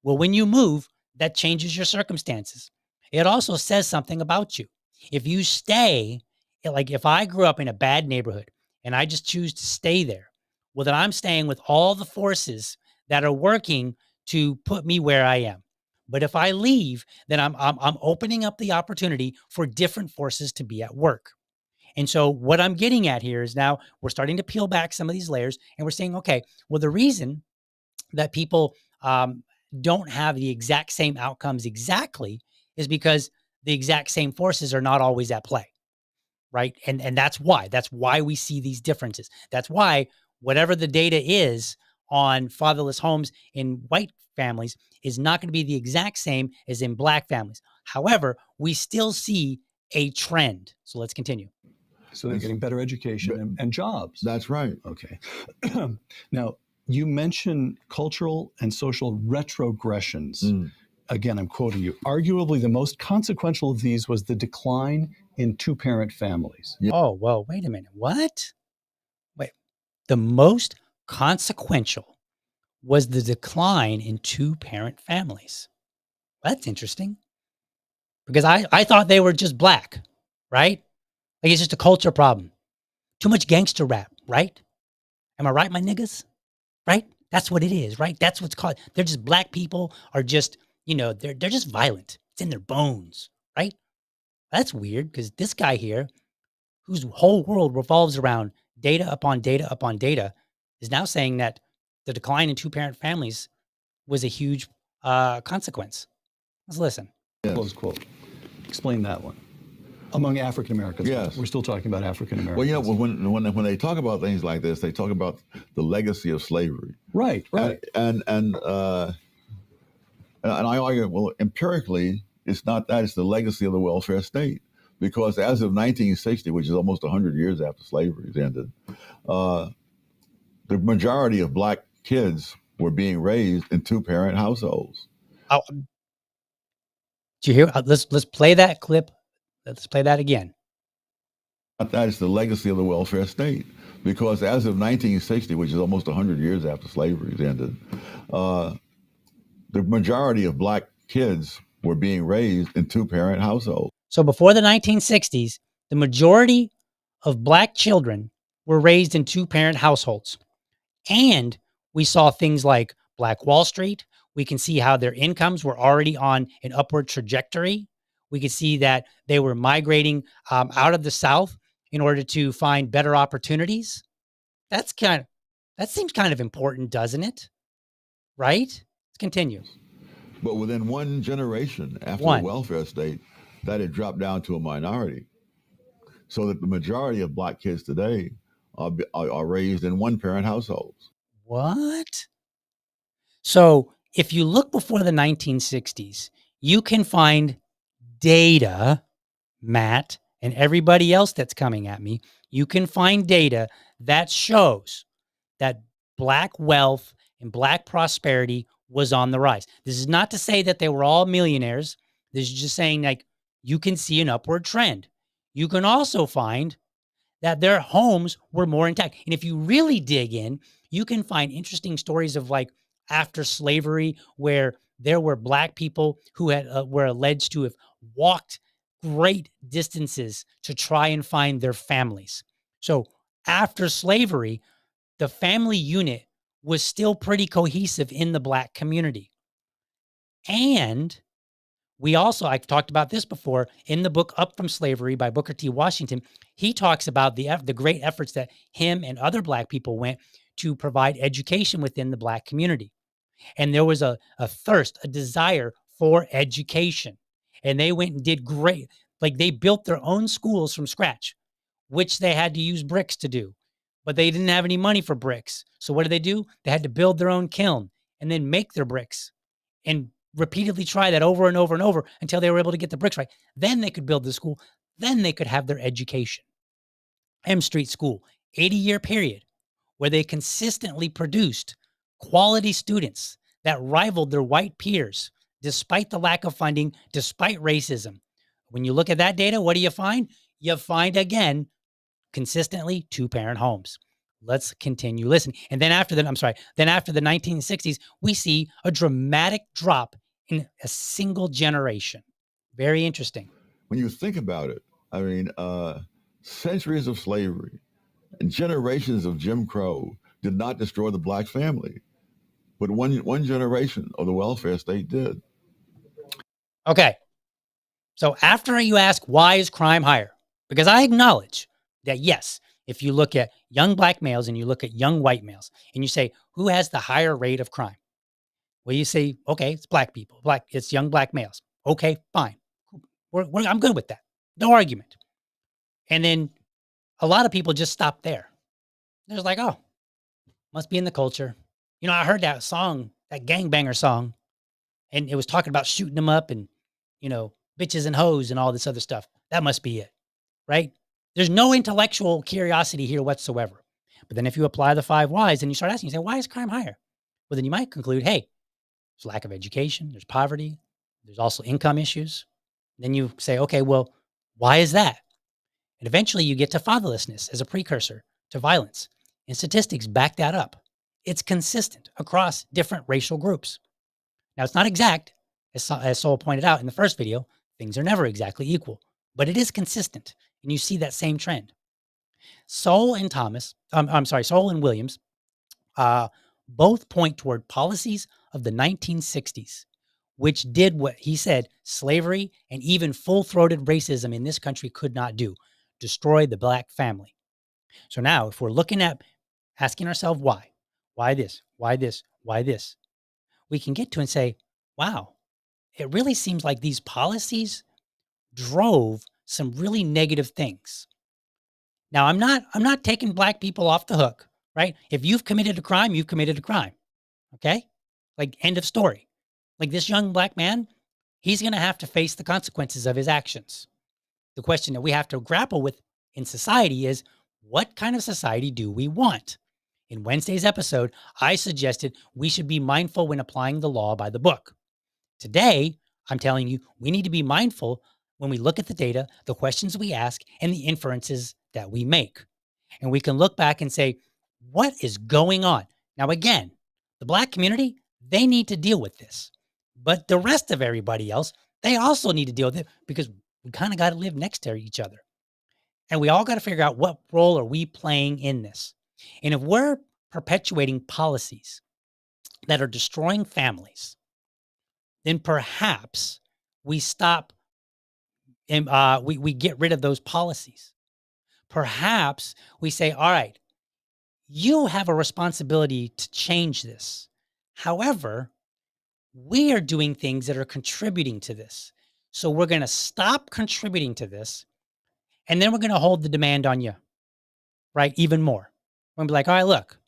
Well, when you move, that changes your circumstances. It also says something about you. If you stay, like if I grew up in a bad neighborhood and I just choose to stay there, well, then I'm staying with all the forces that are working to put me where I am. But if I leave, then I'm opening up the opportunity for different forces to be at work. And so what I'm getting at here is now we're starting to peel back some of these layers and we're saying, okay, well, the reason that people don't have the exact same outcomes exactly is because the exact same forces are not always at play, right? And that's why we see these differences. That's why whatever the data is on fatherless homes in white families is not going to be the exact same as in Black families. However, we still see a trend. So let's continue. So they're getting better education and jobs. That's right. Okay. Now, you mention cultural and social retrogressions. Again, I'm quoting you. Arguably, the most consequential of these was the decline in two-parent families. Yeah. Oh, well, wait a minute. What? Wait, the most consequential was the decline in two-parent families. That's interesting. Because I thought they were just Black, right? Like it's just a culture problem. Too much gangster rap, right? Am I right, my niggas? Right? That's what it is, right? That's what's called. They're just Black people are just, they're just violent. It's in their bones, right? That's weird because this guy here, whose whole world revolves around data upon data upon data, is now saying that the decline in two-parent families was a huge consequence. Let's listen. Yes. Close quote. Explain that one. Among African Americans. Yes. We're still talking about African Americans. Well, when they talk about things like this, they talk about the legacy of slavery. Right. And I argue, well, empirically, it's not that; it's the legacy of the welfare state. Because as of 1960, which is almost 100 years after slavery ended, the majority of Black kids were being raised in two-parent households. Oh, do you hear? Let's play that clip. Let's play that again. That is the legacy of the welfare state. Because as of 1960, which is almost 100 years after slavery ended, the majority of Black kids were being raised in two-parent households. So before the 1960s, the majority of Black children were raised in two-parent households. And we saw things like Black Wall Street. We can see how their incomes were already on an upward trajectory. We could see that they were migrating out of the South in order to find better opportunities. That seems kind of important, doesn't it? Right? Let's continue. But within one generation after the welfare state, that had dropped down to a minority. So that the majority of Black kids today are raised in one-parent households. What? So if you look before the 1960s, you can find data, Matt, and everybody else that's coming at me, you can find data that shows that Black wealth and Black prosperity was on the rise. This is not to say that they were all millionaires. This is just saying like you can see an upward trend. You can also find that their homes were more intact. And if you really dig in, you can find interesting stories of like after slavery where there were Black people who were alleged to have walked great distances to try and find their families. So after slavery, the family unit was still pretty cohesive in the Black community. And I've talked about this before in the book Up From Slavery by Booker T. Washington. He talks about the great efforts that him and other Black people went to provide education within the Black community. And there was a thirst, a desire for education. And they went and did great. Like they built their own schools from scratch, which they had to use bricks to do. But they didn't have any money for bricks. So what did they do? They had to build their own kiln and then make their bricks and repeatedly try that over and over and over until they were able to get the bricks right. Then they could build the school. Then they could have their education. M Street School, 80-year period, where they consistently produced quality students that rivaled their white peers, despite the lack of funding, despite racism. When you look at that data, what do you find? You find, again, consistently two-parent homes. Let's continue listening. And then after the 1960s, we see a dramatic drop in a single generation. Very interesting. When you think about it, I mean, centuries of slavery and generations of Jim Crow did not destroy the black family, but one generation of the welfare state did. Okay. So after you ask, why is crime higher? Because I acknowledge that, yes, if you look at young black males and you look at young white males and you say, who has the higher rate of crime? Well, you say, okay, it's black people, it's young black males. Okay, fine. I'm good with that. No argument. And then a lot of people just stop there. They're just like, oh, must be in the culture. You know, I heard that song, that gangbanger song, and it was talking about shooting them up and, you know, bitches and hoes and all this other stuff. That must be it, right? There's no intellectual curiosity here whatsoever. But then if you apply the 5 whys and you start asking, you say, why is crime higher? Well, then you might conclude, hey, there's lack of education, there's poverty, there's also income issues. Then you say, okay, well, why is that? And eventually you get to fatherlessness as a precursor to violence. And statistics back that up. It's consistent across different racial groups. Now, it's not exact. As Sol pointed out in the first video, things are never exactly equal, but it is consistent. And you see that same trend. Sol and Williams both point toward policies of the 1960s, which did what he said slavery and even full-throated racism in this country could not do, destroy the black family. So now, if we're looking at asking ourselves why this, we can get to and say, wow, it really seems like these policies drove some really negative things. Now, I'm not taking black people off the hook, right? If you've committed a crime, you've committed a crime. Okay? Like, end of story. Like, this young black man, he's going to have to face the consequences of his actions. The question that we have to grapple with in society is, what kind of society do we want? In Wednesday's episode, I suggested we should be mindful when applying the law by the book. Today, I'm telling you, we need to be mindful when we look at the data, the questions we ask, and the inferences that we make. And we can look back and say, what is going on? Now, again, the black community, they need to deal with this. But the rest of everybody else, they also need to deal with it because we kind of got to live next to each other. And we all got to figure out what role are we playing in this. And if we're perpetuating policies that are destroying families, then perhaps we stop and we get rid of those policies. Perhaps we say, all right, you have a responsibility to change this. However, we are doing things that are contributing to this. So we're going to stop contributing to this, and then we're going to hold the demand on you, right? Even more. We're going to be like, all right, look,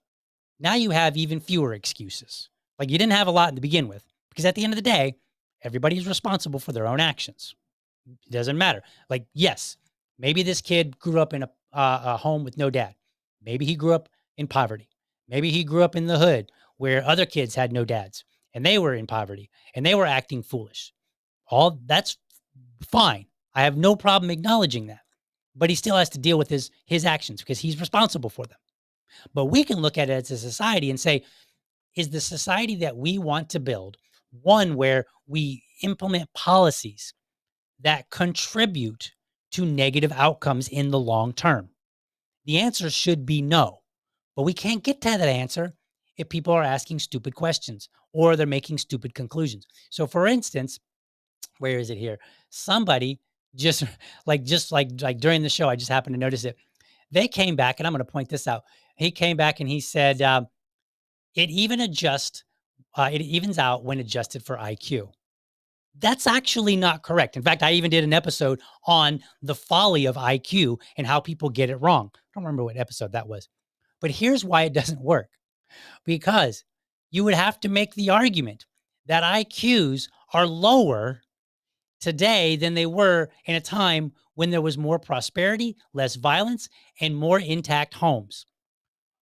now you have even fewer excuses. Like, you didn't have a lot to begin with, because at the end of the day, everybody's responsible for their own actions. It doesn't matter. Like, yes, maybe this kid grew up in a home with no dad. Maybe he grew up in poverty. Maybe he grew up in the hood where other kids had no dads and they were in poverty and they were acting foolish. All that's fine. I have no problem acknowledging that, but he still has to deal with his actions because he's responsible for them. But we can look at it as a society and say, is the society that we want to build one where we implement policies that contribute to negative outcomes in the long term? The answer should be no. But we can't get to that answer if people are asking stupid questions or they're making stupid conclusions. So for instance, where is it here? Somebody just like during the show, I just happened to notice it. They came back, and I'm going to point this out. He came back and he said, it evens out when adjusted for IQ. That's actually not correct. In fact, I even did an episode on the folly of IQ and how people get it wrong. I don't remember what episode that was. But here's why it doesn't work. Because you would have to make the argument that IQs are lower today than they were in a time when there was more prosperity, less violence, and more intact homes.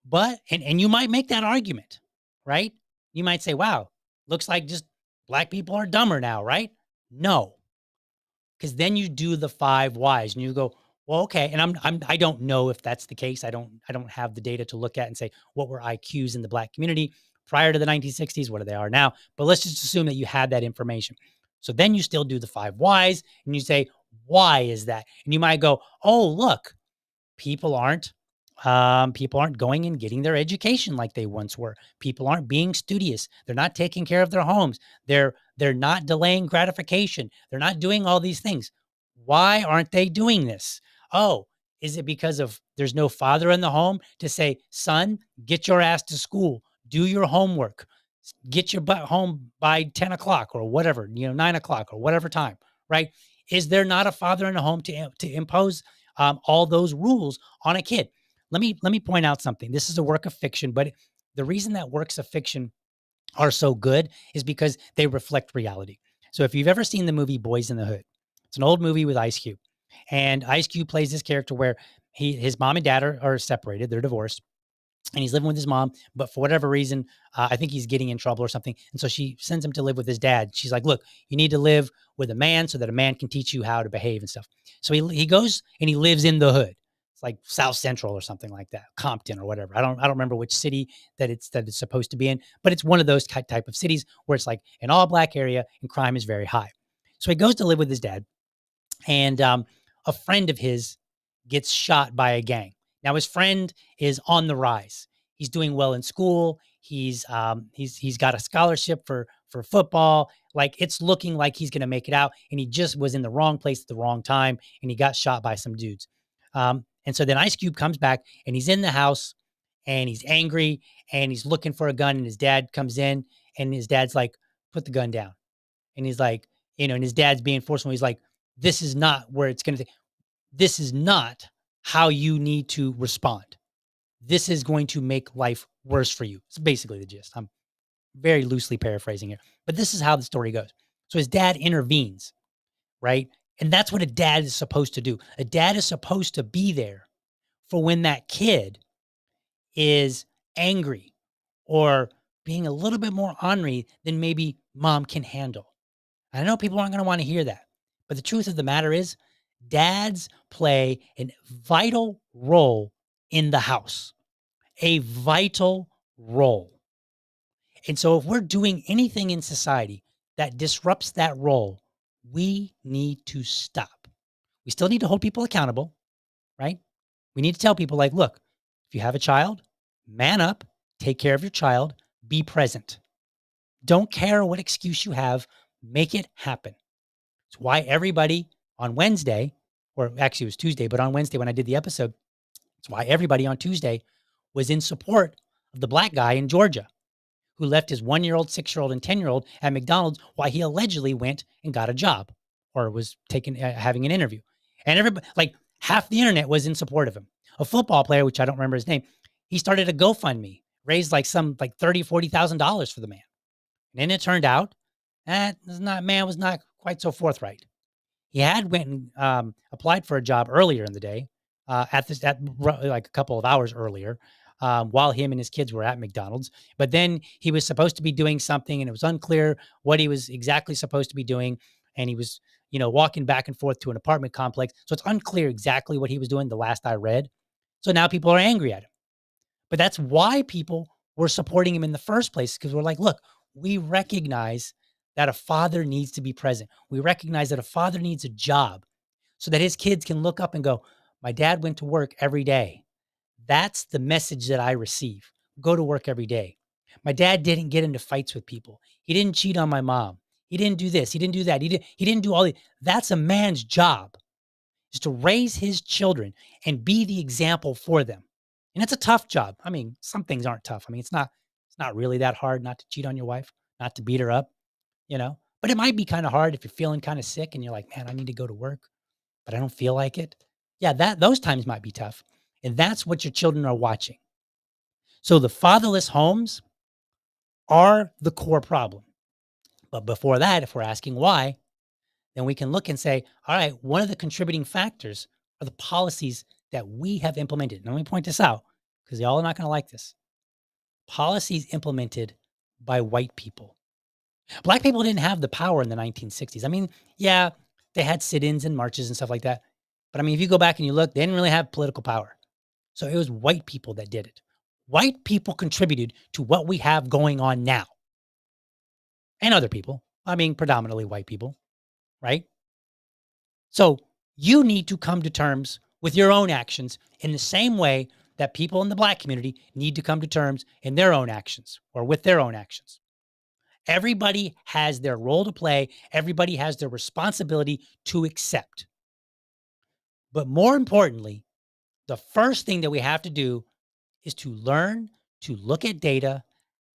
But, and you might make that argument, right? You might say, wow, looks like just black people are dumber now, right? No, because then you do the 5 whys and you go, well, okay. And I don't know if that's the case. I don't have the data to look at and say what were IQs in the black community prior to the 1960s, what they are now. But let's just assume that you had that information. So then you still do the 5 whys and you say, why is that? And you might go, oh, look, people aren't going and getting their education like they once were. People aren't being studious. They're not taking care of their homes. They're not delaying gratification. They're not doing all these things. Why aren't they doing this? Oh, is it because of there's no father in the home to say, son, get your ass to school, do your homework, get your butt home by 10 o'clock or whatever, 9 o'clock or whatever time, right? Is there not a father in the home to impose all those rules on a kid? Let me point out something. This is a work of fiction, but the reason that works of fiction are so good is because they reflect reality. So if you've ever seen the movie Boys in the Hood, it's an old movie with Ice Cube, and Ice Cube plays this character where his mom and dad are separated, they're divorced, and he's living with his mom, but for whatever reason, I think he's getting in trouble or something. And so she sends him to live with his dad. She's like, look, you need to live with a man so that a man can teach you how to behave and stuff. So he goes and he lives in the hood. It's like South Central or something like that, Compton or whatever. I don't remember which city that it's supposed to be in, but it's one of those type of cities where it's like an all black area and crime is very high. So he goes to live with his dad, and a friend of his gets shot by a gang. Now his friend is on the rise. He's doing well in school. He's got a scholarship for football. Like it's looking like he's going to make it out, and he just was in the wrong place at the wrong time, and he got shot by some dudes. And so then Ice Cube comes back, and he's in the house, and he's angry, and he's looking for a gun, and his dad comes in, and his dad's like, "Put the gun down," and he's like, and his dad's being forceful. He's like, "This is not where it's going to. This is not how you need to respond. This is going to make life worse for you." It's basically the gist. I'm very loosely paraphrasing it, but this is how the story goes. So his dad intervenes, right? And that's what a dad is supposed to do. A dad is supposed to be there for when that kid is angry or being a little bit more ornery than maybe mom can handle. I know people aren't going to want to hear that, but the truth of the matter is dads play a vital role in the house, a vital role. And so if we're doing anything in society that disrupts that role, we need to stop. We still need to hold people accountable, right? We need to tell people like, look, if you have a child, man up, take care of your child, be present. Don't care what excuse you have, make it happen. It's why everybody on Wednesday, or actually it was Tuesday, but on Wednesday when I did the episode, it's why everybody on Tuesday was in support of the black guy in Georgia who left his 1-year-old, 6-year-old, and 10-year-old at McDonald's while he allegedly went and got a job or was having an interview. And everybody, like half the internet was in support of him. A football player, which I don't remember his name, he started a GoFundMe, raised like $30,000-$40,000 for the man. And then it turned out that man was not quite so forthright. He had went and applied for a job earlier in the day, like a couple of hours earlier, while him and his kids were at McDonald's. But then he was supposed to be doing something, and it was unclear what he was exactly supposed to be doing. And he was, walking back and forth to an apartment complex. So it's unclear exactly what he was doing the last I read. So now people are angry at him. But that's why people were supporting him in the first place, because we're like, look, we recognize that a father needs to be present. We recognize that a father needs a job so that his kids can look up and go, my dad went to work every day. That's the message that I receive. Go to work every day. My dad didn't get into fights with people. He didn't cheat on my mom. He didn't do this. He didn't do that. He didn't do all the. That's a man's job, is to raise his children and be the example for them. And it's a tough job. I mean, some things aren't tough. I mean, it's not really that hard not to cheat on your wife, not to beat her up, but it might be kind of hard if you're feeling kind of sick and you're like, man, I need to go to work, but I don't feel like it. Yeah, those times might be tough. And that's what your children are watching. So the fatherless homes are the core problem. But before that, if we're asking why, then we can look and say, all right, one of the contributing factors are the policies that we have implemented. Now, let me point this out because y'all are not going to like this. Policies implemented by white people. Black people didn't have the power in the 1960s. I mean, yeah, they had sit-ins and marches and stuff like that. But I mean, if you go back and you look, they didn't really have political power. So it was white people that did it. White people contributed to what we have going on now. And other people. I mean, predominantly white people, right? So you need to come to terms with your own actions in the same way that people in the Black community need to come to terms in their own actions or with their own actions. Everybody has their role to play. Everybody has their responsibility to accept. But more importantly, the first thing that we have to do is to learn to look at data,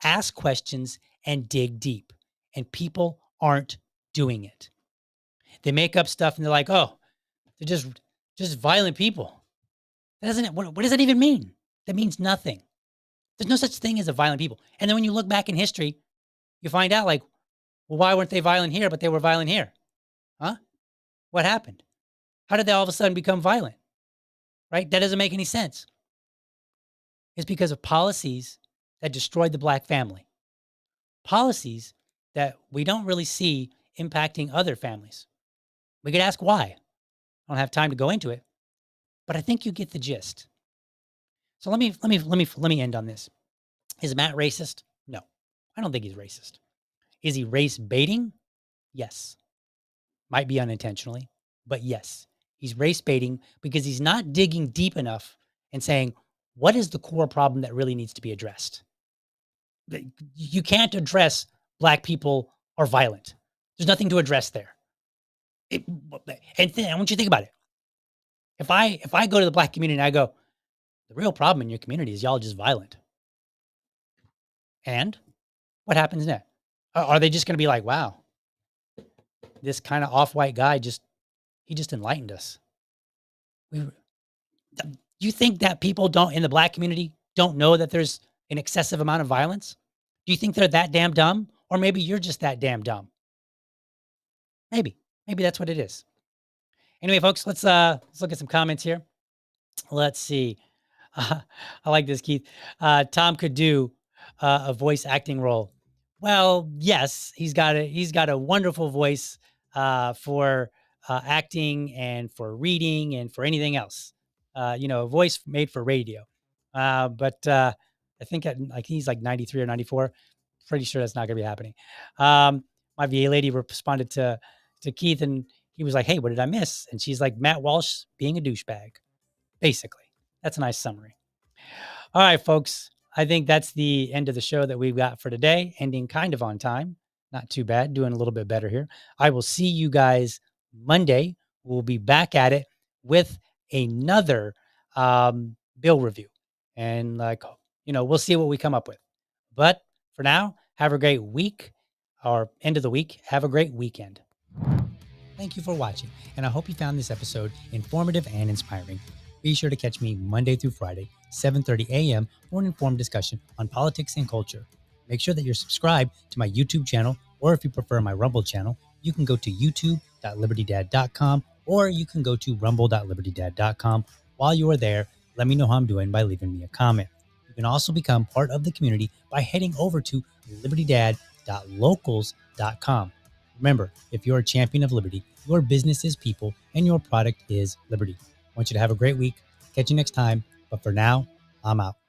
ask questions, and dig deep. And people aren't doing it. They make up stuff and they're like, oh, they're just violent people. That doesn't, what does that even mean? That means nothing. There's no such thing as a violent people. And then when you look back in history, you find out like, well, why weren't they violent here, but they were violent here? Huh? What happened? How did they all of a sudden become violent? Right? That doesn't make any sense. It's because of policies that destroyed the Black family. Policies that we don't really see impacting other families. We could ask why. I don't have time to go into it, but I think you get the gist. So let me end on this. Is Matt racist? No, I don't think he's racist. Is he race baiting? Yes. Might be unintentionally, but yes, he's race baiting because he's not digging deep enough and saying, what is the core problem that really needs to be addressed? You can't address Black people are violent. There's nothing to address there. I want you to think about it. If I go to the Black community and I go, the real problem in your community is y'all just violent. And what happens next? Are they just going to be like, wow, this kind of off-white guy he just enlightened us? You think that people in the Black community don't know that there's an excessive amount of violence? Do you think they're that damn dumb? Or maybe you're just that damn dumb. Maybe that's what it is. Anyway, folks, let's look at some comments here. Let's see. I like this, Keith. Tom could do a voice acting role. Well, yes, he's got a wonderful voice for acting and for reading and for anything else. A voice made for radio. But I think he's like 93 or 94. Pretty sure that's not going to be happening. My VA lady responded to Keith and he was like, hey, what did I miss? And she's like, Matt Walsh being a douchebag. Basically, that's a nice summary. All right, folks. I think that's the end of the show that we've got for today, ending kind of on time. Not too bad, doing a little bit better here. I will see you guys Monday. We'll be back at it with another bill review. And we'll see what we come up with. But for now, have a great week or end of the week. Have a great weekend. Thank you for watching, and I hope you found this episode informative and inspiring. Be sure to catch me Monday through Friday, 7:30 a.m. for an informed discussion on politics and culture. Make sure that you're subscribed to my YouTube channel, or if you prefer my Rumble channel, you can go to youtube.libertydad.com or you can go to rumble.libertydad.com. While you are there, let me know how I'm doing by leaving me a comment. You can also become part of the community by heading over to libertydad.locals.com. Remember, if you're a champion of liberty, your business is people and your product is liberty. I want you to have a great week. Catch you next time. But for now, I'm out.